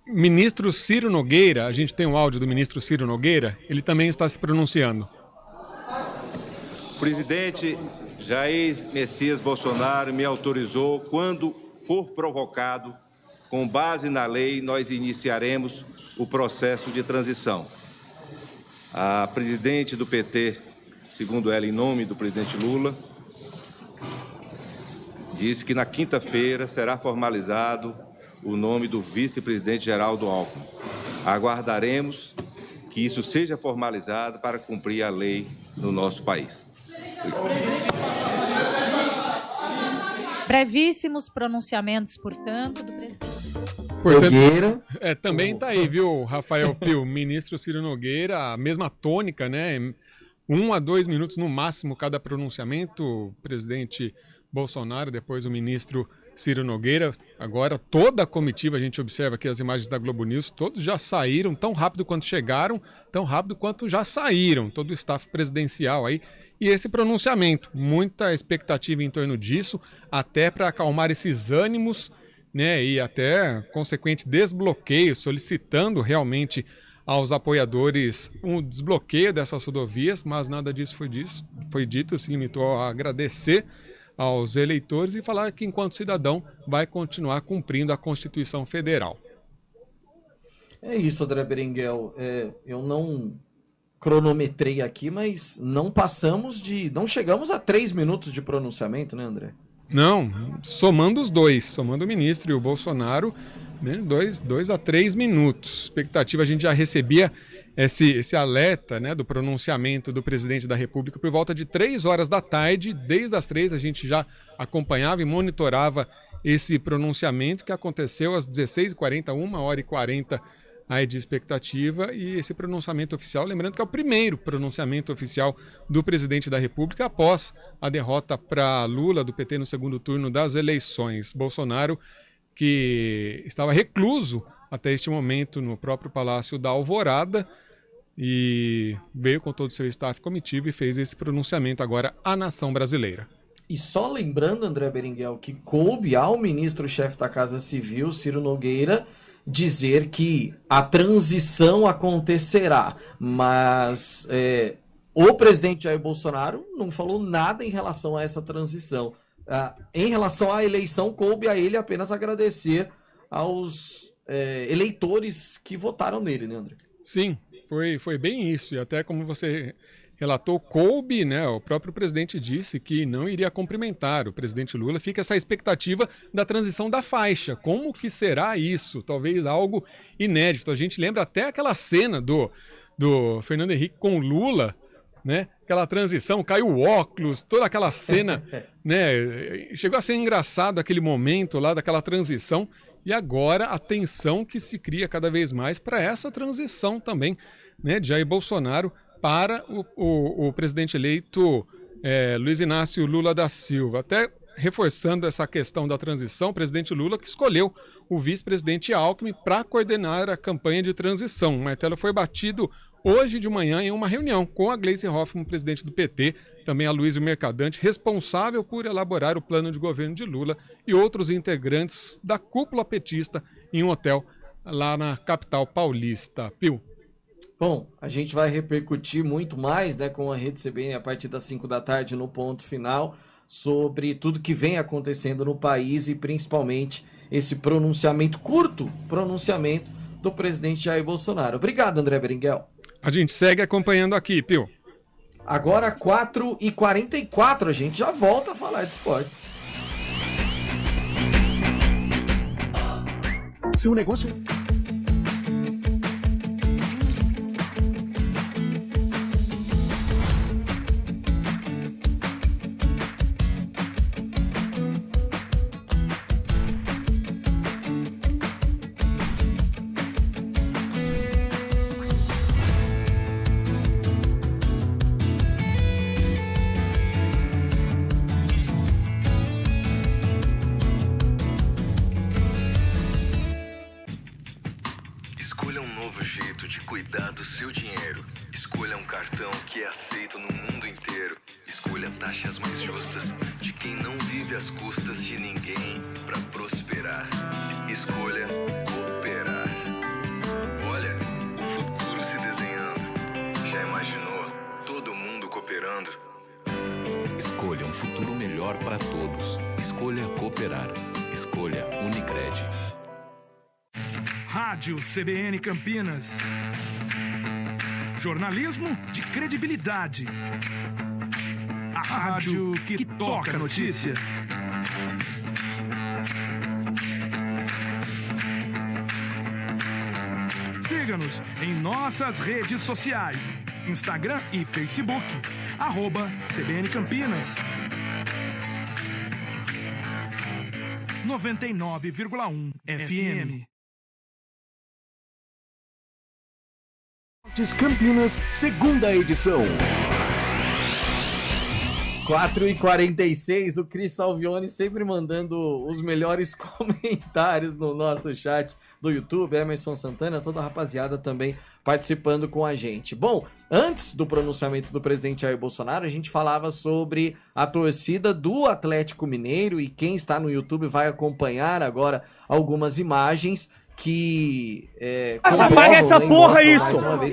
Ministro Ciro Nogueira, a gente tem um áudio do ministro Ciro Nogueira, ele também está se pronunciando. O presidente Jair Messias Bolsonaro me autorizou, quando for provocado, com base na lei, nós iniciaremos o processo de transição. A presidente do PT, segundo ela, em nome do presidente Lula, disse que na quinta-feira será formalizado o nome do vice-presidente Geraldo Alckmin. Aguardaremos que isso seja formalizado para cumprir a lei no nosso país. Brevíssimos pronunciamentos, portanto, do presidente. Nogueira. Também está aí, viu, Rafael Pio? Ministro Ciro Nogueira, a mesma tônica, né? 1 a 2 minutos no máximo cada pronunciamento. O presidente Bolsonaro, depois o ministro Ciro Nogueira. Agora toda a comitiva, a gente observa aqui as imagens da Globo News, todos já saíram, tão rápido quanto chegaram, tão rápido quanto já saíram, todo o staff presidencial aí. E esse pronunciamento, muita expectativa em torno disso, até para acalmar esses ânimos, né, e até consequente desbloqueio, solicitando realmente aos apoiadores um desbloqueio dessas rodovias, mas nada disso foi dito, se limitou a agradecer aos eleitores e falar que, enquanto cidadão, vai continuar cumprindo a Constituição Federal. É isso, André Berenguel. Eu não cronometrei aqui, mas não chegamos a 3 minutos de pronunciamento, né, André? Não, somando os dois, somando o ministro e o Bolsonaro, né, 2 a 3 minutos. Expectativa, a gente já recebia esse alerta, né, do pronunciamento do presidente da República por volta de 3 horas da tarde. Desde as 3 a gente já acompanhava e monitorava esse pronunciamento, que aconteceu às 16h40, 1h40 aí de expectativa, e esse pronunciamento oficial, lembrando que é o primeiro pronunciamento oficial do presidente da República após a derrota para Lula do PT no segundo turno das eleições. Bolsonaro, que estava recluso até este momento no próprio Palácio da Alvorada, e veio com todo o seu staff comitiva e fez esse pronunciamento agora à nação brasileira. E só lembrando, André Berenguel, que coube ao ministro-chefe da Casa Civil, Ciro Nogueira, dizer que a transição acontecerá, mas o presidente Jair Bolsonaro não falou nada em relação a essa transição. Em relação à eleição, coube a ele apenas agradecer aos eleitores que votaram nele, né, André? Sim, foi bem isso, e até como você relatou, coube, né? O próprio presidente disse que não iria cumprimentar o presidente Lula. Fica essa expectativa da transição da faixa. Como que será isso? Talvez algo inédito. A gente lembra até aquela cena do Fernando Henrique com Lula, né? Aquela transição, caiu o óculos, toda aquela cena, né? Chegou a ser engraçado aquele momento lá daquela transição. E agora a tensão que se cria cada vez mais para essa transição também, né? De Jair Bolsonaro para o presidente eleito Luiz Inácio Lula da Silva. Até reforçando essa questão da transição, o presidente Lula que escolheu o vice-presidente Alckmin para coordenar a campanha de transição. O martelo foi batido hoje de manhã em uma reunião com a Gleisi Hoffmann, presidente do PT, também a Luísio Mercadante, responsável por elaborar o plano de governo de Lula, e outros integrantes da cúpula petista em um hotel lá na capital paulista. Pio. Bom, a gente vai repercutir muito mais, né, com a Rede CBN a partir das 5 da tarde no Ponto Final, sobre tudo que vem acontecendo no país e principalmente esse curto pronunciamento do presidente Jair Bolsonaro. Obrigado, André Berenguel. A gente segue acompanhando aqui, Pio. Agora 4h44, a gente já volta a falar de esportes. Seu negócio... Escolha um novo jeito de cuidar do seu dinheiro. Escolha um cartão que é aceito no mundo inteiro. Escolha taxas mais justas de quem não vive às custas de ninguém para prosperar. Escolha cooperar. Olha, o futuro se desenhando. Já imaginou todo mundo cooperando? Escolha um futuro melhor para todos. Escolha cooperar. Escolha Unicred. Rádio CBN Campinas. Jornalismo de credibilidade. A rádio que toca a notícia. Siga-nos em nossas redes sociais. Instagram e Facebook. @CBN Campinas. 99,1 FM. Campinas, segunda edição. 4h46, o Cris Salvione sempre mandando os melhores comentários no nosso chat do YouTube. Emerson Santana, toda a rapaziada também participando com a gente. Bom, antes do pronunciamento do presidente Jair Bolsonaro, a gente falava sobre a torcida do Atlético Mineiro, e quem está no YouTube vai acompanhar agora algumas imagens que apaga essa porra isso!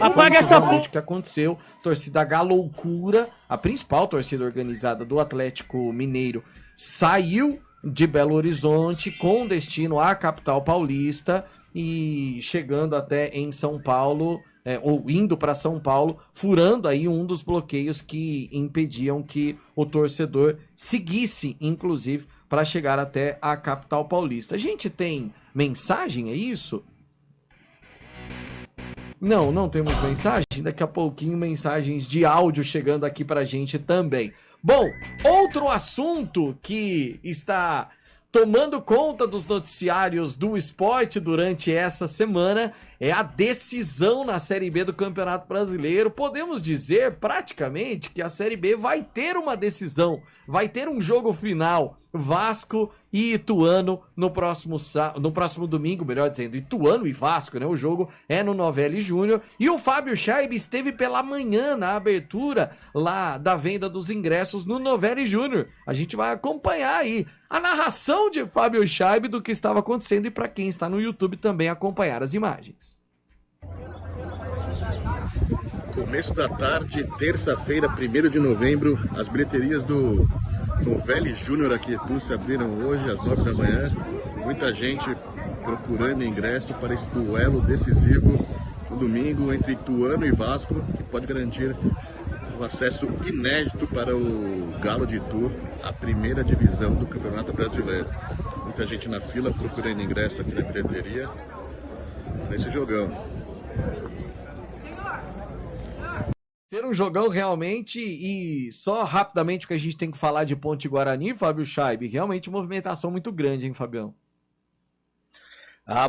Apaga essa porra! Que aconteceu, torcida Galoucura, a principal torcida organizada do Atlético Mineiro, saiu de Belo Horizonte com destino à capital paulista e chegando até em São Paulo, ou indo para São Paulo, furando aí um dos bloqueios que impediam que o torcedor seguisse, inclusive, para chegar até a capital paulista. A gente tem mensagem, é isso? Não temos mensagem. Daqui a pouquinho mensagens de áudio chegando aqui pra gente também. Bom, outro assunto que está tomando conta dos noticiários do esporte durante essa semana é a decisão na Série B do Campeonato Brasileiro. Podemos dizer praticamente que a Série B vai ter uma decisão, vai ter um jogo final. Vasco e Ituano no próximo domingo, melhor dizendo, Ituano e Vasco, né? O jogo é no Novelli Júnior. E o Fábio Scheib esteve pela manhã na abertura lá da venda dos ingressos no Novelli Júnior. A gente vai acompanhar aí a narração de Fábio Scheib do que estava acontecendo e para quem está no YouTube também acompanhar as imagens. Começo da tarde, terça-feira, 1º de novembro, as bilheterias do Novelli Júnior aqui em Itu se abriram hoje às 9 da manhã. Muita gente procurando ingresso para esse duelo decisivo no domingo entre Ituano e Vasco, que pode garantir um acesso inédito para o Galo de Itu, a primeira divisão do Campeonato Brasileiro. Muita gente na fila procurando ingresso aqui na bilheteria nesse jogão. Ser um jogão realmente, e só rapidamente o que a gente tem que falar de Ponte Guarani, Fábio Scheib, realmente movimentação muito grande, hein, Fabião?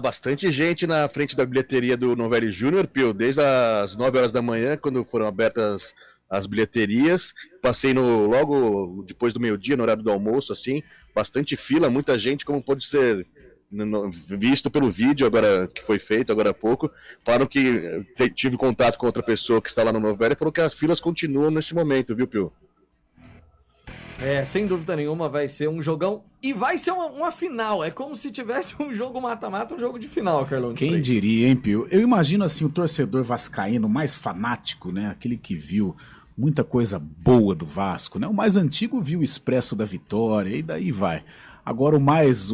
Bastante gente na frente da bilheteria do Novelli Júnior, Pio, desde as 9 horas da manhã, quando foram abertas as bilheterias, passei logo depois do meio-dia, no horário do almoço, assim, bastante fila, muita gente, como pode ser visto pelo vídeo agora que foi feito agora há pouco. Falaram que tive contato com outra pessoa que está lá no Novelli e falou que as filas continuam nesse momento, viu, Pio? Sem dúvida nenhuma vai ser um jogão e vai ser uma final. É como se tivesse um jogo mata-mata, um jogo de final, Carlão. Quem diria, hein, Pio? Eu imagino assim o torcedor vascaíno mais fanático, né? Aquele que viu muita coisa boa do Vasco, né? O mais antigo viu o Expresso da Vitória e daí vai. Agora o mais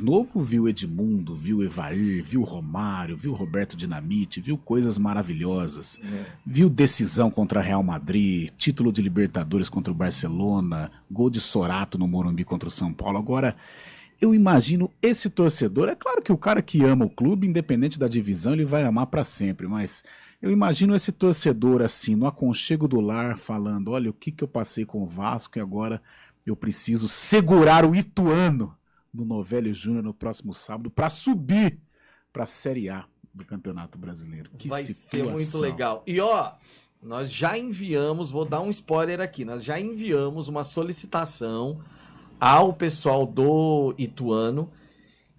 novo viu Edmundo, viu Evair, viu Romário, viu Roberto Dinamite, viu coisas maravilhosas. Viu decisão contra Real Madrid, título de Libertadores contra o Barcelona, gol de Sorato no Morumbi contra o São Paulo. Agora, eu imagino esse torcedor, é claro que o cara que ama o clube, independente da divisão, ele vai amar para sempre, mas eu imagino esse torcedor assim, no aconchego do lar, falando, olha, o que eu passei com o Vasco e agora eu preciso segurar o Ituano no Novelli Júnior no próximo sábado para subir para a Série A do Campeonato Brasileiro. Que vai situação. ser muito legal. E ó, nós já enviamos, vou dar um spoiler aqui, nós já enviamos uma solicitação ao pessoal do Ituano.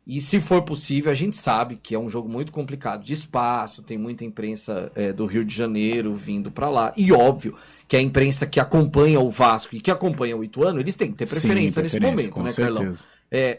E se for possível, a gente sabe que é um jogo muito complicado de espaço, tem muita imprensa do Rio de Janeiro vindo para lá. E óbvio que a imprensa que acompanha o Vasco e que acompanha o Ituano, eles têm que ter preferência nesse momento, né, Carlão?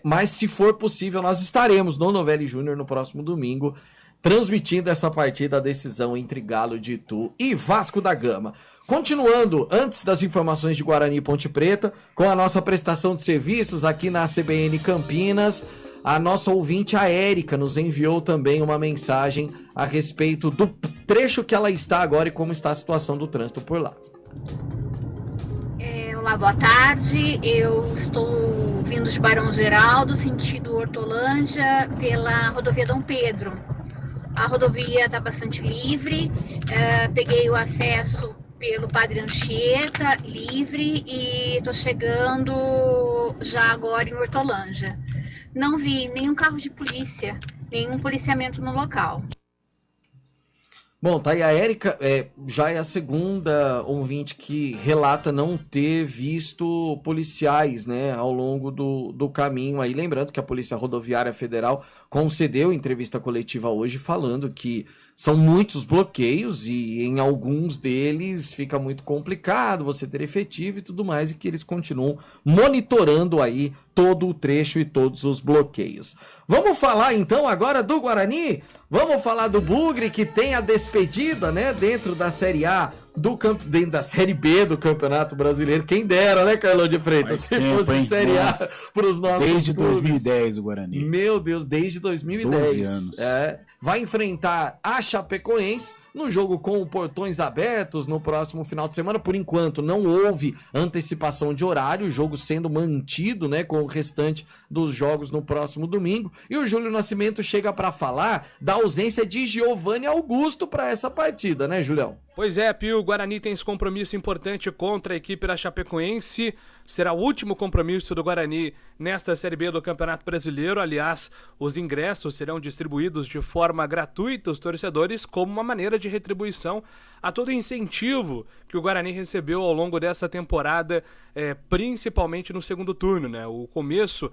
Mas se for possível, nós estaremos no Novelli Júnior no próximo domingo, transmitindo essa partida, a decisão entre Galo de Itu e Vasco da Gama. Continuando, antes das informações de Guarani e Ponte Preta, com a nossa prestação de serviços aqui na CBN Campinas, a nossa ouvinte, a Érica, nos enviou também uma mensagem a respeito do trecho que ela está agora e como está a situação do trânsito por lá. Olá, boa tarde. Eu estou vindo de Barão Geraldo, sentido Hortolândia, pela rodovia Dom Pedro. A rodovia está bastante livre, peguei o acesso pelo Padre Anchieta, livre, e estou chegando já agora em Hortolândia. Não vi nenhum carro de polícia, nenhum policiamento no local. Bom, tá aí a Érica, já é a segunda ouvinte que relata não ter visto policiais, né, ao longo do caminho aí. Lembrando que a Polícia Rodoviária Federal concedeu entrevista coletiva hoje falando que são muitos bloqueios e em alguns deles fica muito complicado você ter efetivo e tudo mais, e que eles continuam monitorando aí todo o trecho e todos os bloqueios. Vamos falar então agora do Guarani? Vamos falar do Bugre, que tem a despedida, né, dentro da Série A, dentro da Série B do Campeonato Brasileiro. Quem dera, né, Carlão de Freitas? Se fosse Série A para os nossos Desde clubes. 2010 o Guarani. Meu Deus, desde 2010. 12 anos. Vai enfrentar a Chapecoense no jogo com portões abertos no próximo final de semana. Por enquanto não houve antecipação de horário, o jogo sendo mantido, né, com o restante dos jogos no próximo domingo. E o Júlio Nascimento chega para falar da ausência de Giovanni Augusto para essa partida, né, Julião? Pois é, Pio, o Guarani tem esse compromisso importante contra a equipe da Chapecoense. será o último compromisso do Guarani nesta Série B do Campeonato Brasileiro. Aliás, os ingressos serão distribuídos de forma gratuita aos torcedores como uma maneira de retribuição a todo o incentivo que o Guarani recebeu ao longo dessa temporada, principalmente no segundo turno, né? O começo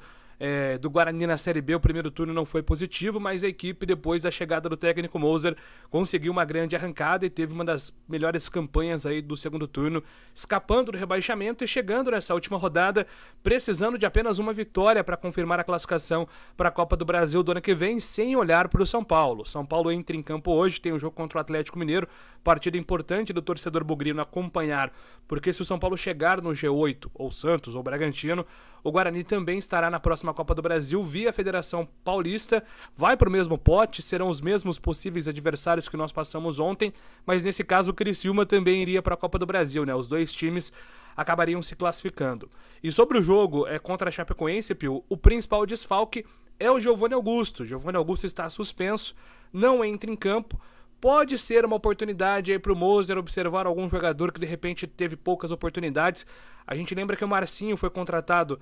do Guarani na Série B, o primeiro turno não foi positivo, mas a equipe, depois da chegada do técnico Moser, conseguiu uma grande arrancada e teve uma das melhores campanhas aí do segundo turno, escapando do rebaixamento e chegando nessa última rodada, precisando de apenas uma vitória para confirmar a classificação para a Copa do Brasil do ano que vem, sem olhar para o São Paulo. São Paulo entra em campo hoje, tem um jogo contra o Atlético Mineiro, partida importante do torcedor bugrino acompanhar, porque se o São Paulo chegar no G8, ou Santos, ou Bragantino, o Guarani também estará na próxima Copa do Brasil via Federação Paulista, vai para o mesmo pote, serão os mesmos possíveis adversários que nós passamos ontem, mas nesse caso o Criciúma também iria para a Copa do Brasil, né? Os dois times acabariam se classificando. E sobre o jogo contra a Chapecoense, Pio, o principal desfalque é o Giovanni Augusto. Giovanni Augusto está suspenso, não entra em campo. Pode ser uma oportunidade aí para o Moser observar algum jogador que de repente teve poucas oportunidades. A gente lembra que o Marcinho foi contratado,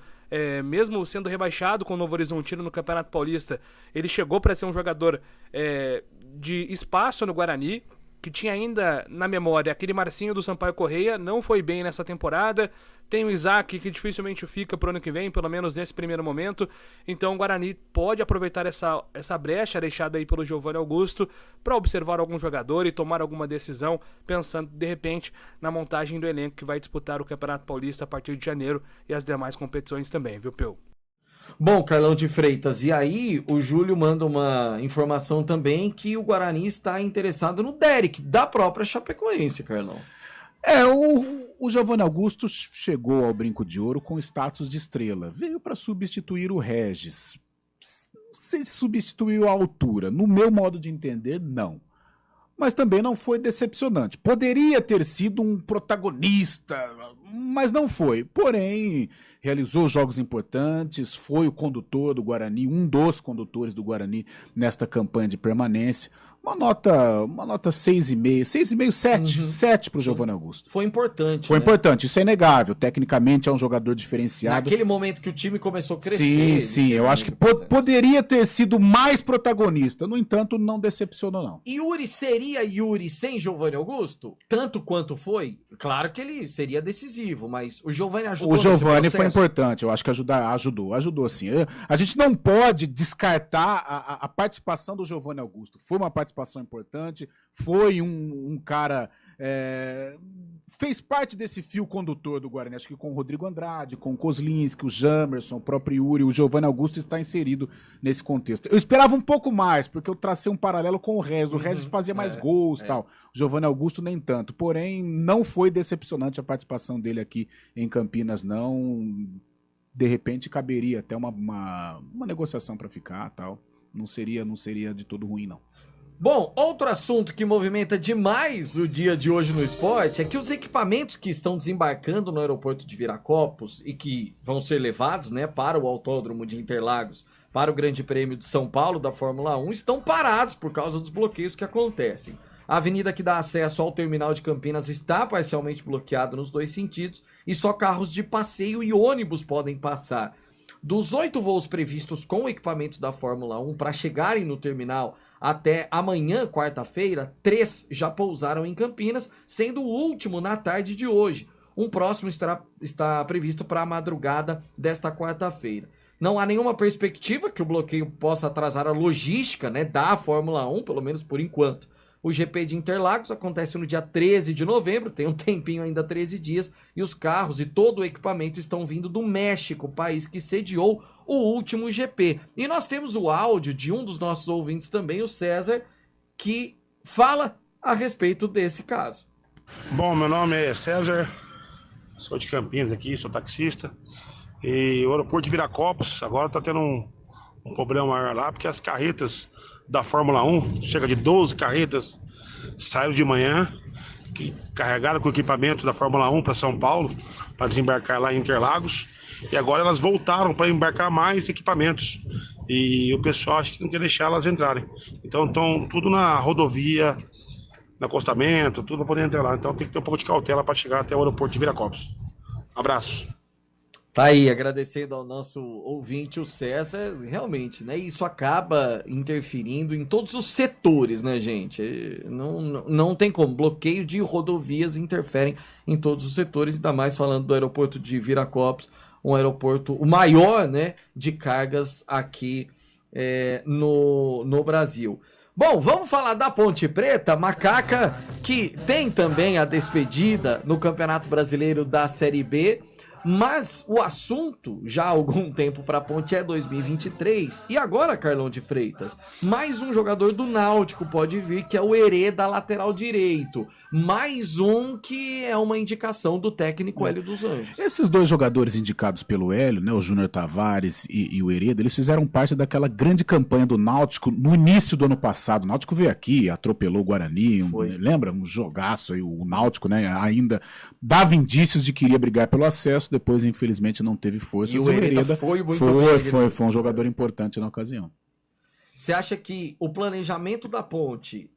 mesmo sendo rebaixado com o Novo Horizontino no Campeonato Paulista, ele chegou para ser um jogador de espaço no Guarani, que tinha ainda na memória aquele Marcinho do Sampaio Correia, não foi bem nessa temporada. Tem o Isaac, que dificilmente fica pro ano que vem, pelo menos nesse primeiro momento. Então o Guarani pode aproveitar essa brecha deixada aí pelo Giovanni Augusto para observar algum jogador e tomar alguma decisão, pensando de repente na montagem do elenco que vai disputar o Campeonato Paulista a partir de janeiro e as demais competições também, viu, Peu? Bom, Carlão de Freitas, e aí o Júlio manda uma informação também que o Guarani está interessado no Derek, da própria Chapecoense, Carlão. O Giovanni Augusto chegou ao Brinco de Ouro com status de estrela. Veio para substituir o Regis. Se substituiu a altura. No meu modo de entender, não. Mas também não foi decepcionante. Poderia ter sido um protagonista, mas não foi. Porém, realizou jogos importantes, foi o condutor do Guarani, um dos condutores do Guarani nesta campanha de permanência. Uma nota 6,5, 7 para o Giovanni Augusto. Foi importante. Foi importante, isso é inegável. Tecnicamente é um jogador diferenciado. Naquele momento que o time começou a crescer. Sim, eu acho que poderia ter sido mais protagonista. No entanto, não decepcionou, não. Yuri seria Yuri sem Giovanni Augusto? Tanto quanto foi? Claro que ele seria decisivo, mas o Giovanni ajudou. O Giovanni foi importante, eu acho que ajudou sim. A gente não pode descartar a participação do Giovanni Augusto. Foi uma participação importante, foi um cara... fez parte desse fio condutor do Guarani, acho que com o Rodrigo Andrade, com o Kozlinski, o Jamerson, o próprio Yuri, o Giovanni Augusto está inserido nesse contexto. Eu esperava um pouco mais, porque eu tracei um paralelo com o Regis fazia mais gols e tal, o Giovanni Augusto nem tanto, porém não foi decepcionante a participação dele aqui em Campinas, não. De repente caberia até uma negociação para ficar, tal. Não seria de todo ruim, não. Bom, outro assunto que movimenta demais o dia de hoje no esporte é que os equipamentos que estão desembarcando no aeroporto de Viracopos e que vão ser levados, né, para o Autódromo de Interlagos, para o Grande Prêmio de São Paulo da Fórmula 1, estão parados por causa dos bloqueios que acontecem. A avenida que dá acesso ao terminal de Campinas está parcialmente bloqueada nos dois sentidos e só carros de passeio e ônibus podem passar. Dos 8 voos previstos com equipamentos da Fórmula 1 para chegarem no terminal até amanhã, quarta-feira, 3 já pousaram em Campinas, sendo o último na tarde de hoje. Um próximo está previsto para a madrugada desta quarta-feira. Não há nenhuma perspectiva que o bloqueio possa atrasar a logística, né, da Fórmula 1, pelo menos por enquanto. O GP de Interlagos acontece no dia 13 de novembro, tem um tempinho ainda, 13 dias, e os carros e todo o equipamento estão vindo do México, país que sediou o último GP. E nós temos o áudio de um dos nossos ouvintes também, o César, que fala a respeito desse caso. Bom, meu nome é César, sou de Campinas aqui, sou taxista, e o aeroporto de Viracopos agora está tendo um problema maior lá, porque as carretas da Fórmula 1, chega de 12 carretas, saíram de manhã, que carregaram com o equipamento da Fórmula 1 para São Paulo, para desembarcar lá em Interlagos, e agora elas voltaram para embarcar mais equipamentos, e o pessoal acha que não quer deixar elas entrarem. Então estão tudo na rodovia, no acostamento, tudo para poder entrar lá. Então tem que ter um pouco de cautela para chegar até o aeroporto de Viracopos. Abraço. Tá aí, agradecendo ao nosso ouvinte, o César, realmente, né? Isso acaba interferindo em todos os setores, né, gente? Não tem como. Bloqueio de rodovias interferem em todos os setores, ainda mais falando do aeroporto de Viracopos, um aeroporto, o maior, né, de cargas aqui no Brasil. Bom, vamos falar da Ponte Preta, Macaca, que tem também a despedida no Campeonato Brasileiro da Série B. Mas o assunto, já há algum tempo para a Ponte, é 2023. E agora, Carlão de Freitas, mais um jogador do Náutico pode vir, que é o Hereda, lateral direito. Mais um que é uma indicação do técnico Hélio dos Anjos. Esses dois jogadores indicados pelo Hélio, né, o Júnior Tavares e o Hereda, eles fizeram parte daquela grande campanha do Náutico no início do ano passado. O Náutico veio aqui, atropelou o Guarani, lembra? Um jogaço aí, o Náutico, né, ainda dava indícios de que iria brigar pelo acesso, depois infelizmente não teve força. E o Hereda foi muito bem. Foi um jogador importante na ocasião. Você acha que o planejamento da Ponte,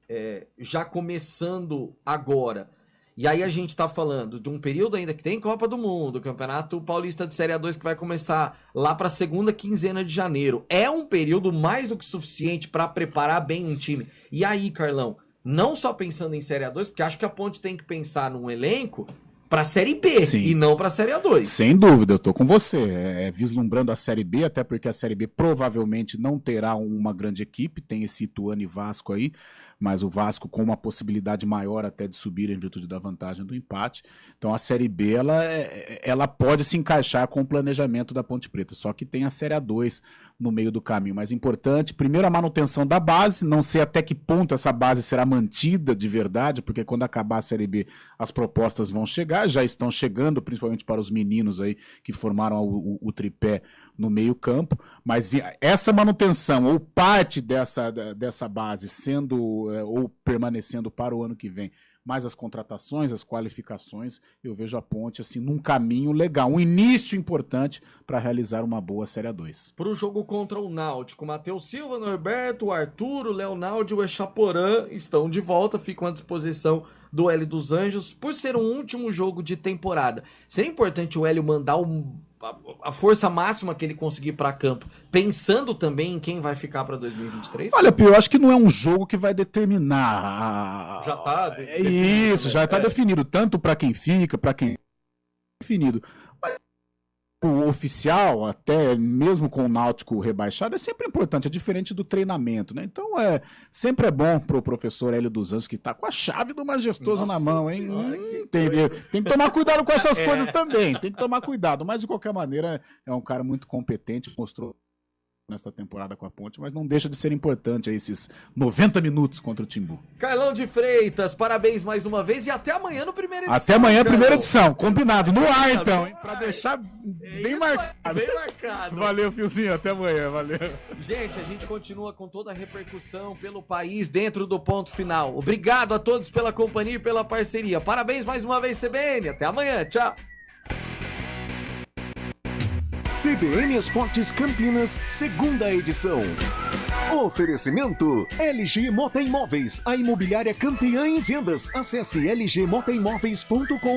já começando agora, e aí a gente tá falando de um período ainda que tem Copa do Mundo, Campeonato Paulista de Série A2 que vai começar lá para a segunda quinzena de janeiro, é um período mais do que suficiente para preparar bem um time. E aí, Carlão, não só pensando em Série A2, porque acho que a Ponte tem que pensar num elenco para a Série B. Sim. E não para a Série A2. Sem dúvida, eu tô com você. Vislumbrando a Série B, até porque a Série B provavelmente não terá uma grande equipe, tem esse Ituano e Vasco aí, mas o Vasco com uma possibilidade maior até de subir em virtude da vantagem do empate. Então a Série B, ela pode se encaixar com o planejamento da Ponte Preta, só que tem a Série A2 no meio do caminho. Mais importante, primeiro a manutenção da base, não sei até que ponto essa base será mantida de verdade, porque quando acabar a Série B as propostas vão chegar, já estão chegando, principalmente para os meninos aí que formaram o tripé no meio campo, mas essa manutenção ou parte dessa base sendo ou permanecendo para o ano que vem, mais as contratações, as qualificações, eu vejo a Ponte assim num caminho legal, um início importante para realizar uma boa Série A2. Para o jogo contra o Náutico, Matheus Silva, Norberto, Arturo, Leonardo e o Echaporã estão de volta, ficam à disposição do Hélio dos Anjos, por ser um último jogo de temporada. Seria importante o Hélio mandar a força máxima que ele conseguir para campo, pensando também em quem vai ficar para 2023? Olha, Pio, eu acho que não é um jogo que vai determinar. Já tá definido. Isso, já está definido, tanto para quem fica, para quem definido. Mas o oficial, até mesmo com o Náutico rebaixado, é sempre importante, é diferente do treinamento, né? Então sempre é bom pro professor Hélio dos Anjos, que tá com a chave do majestoso na mão, hein? Entendeu? Tem que tomar cuidado com essas coisas também, tem que tomar cuidado, mas de qualquer maneira é um cara muito competente, mostrou nesta temporada com a Ponte, mas não deixa de ser importante esses 90 minutos contra o Timbu. Carlão de Freitas, parabéns mais uma vez e até amanhã no primeira edição. Até amanhã, primeira edição, combinado, no ar então, hein? Pra deixar bem marcado. Bem marcado. Valeu, Fiozinho, até amanhã, valeu. Gente, a gente continua com toda a repercussão pelo país dentro do ponto final. Obrigado a todos pela companhia e pela parceria. Parabéns mais uma vez, CBN, até amanhã, tchau. CBN Esportes Campinas, segunda edição. Oferecimento LG Mota Imóveis, a imobiliária campeã em vendas. Acesse lgmotaimóveis.com.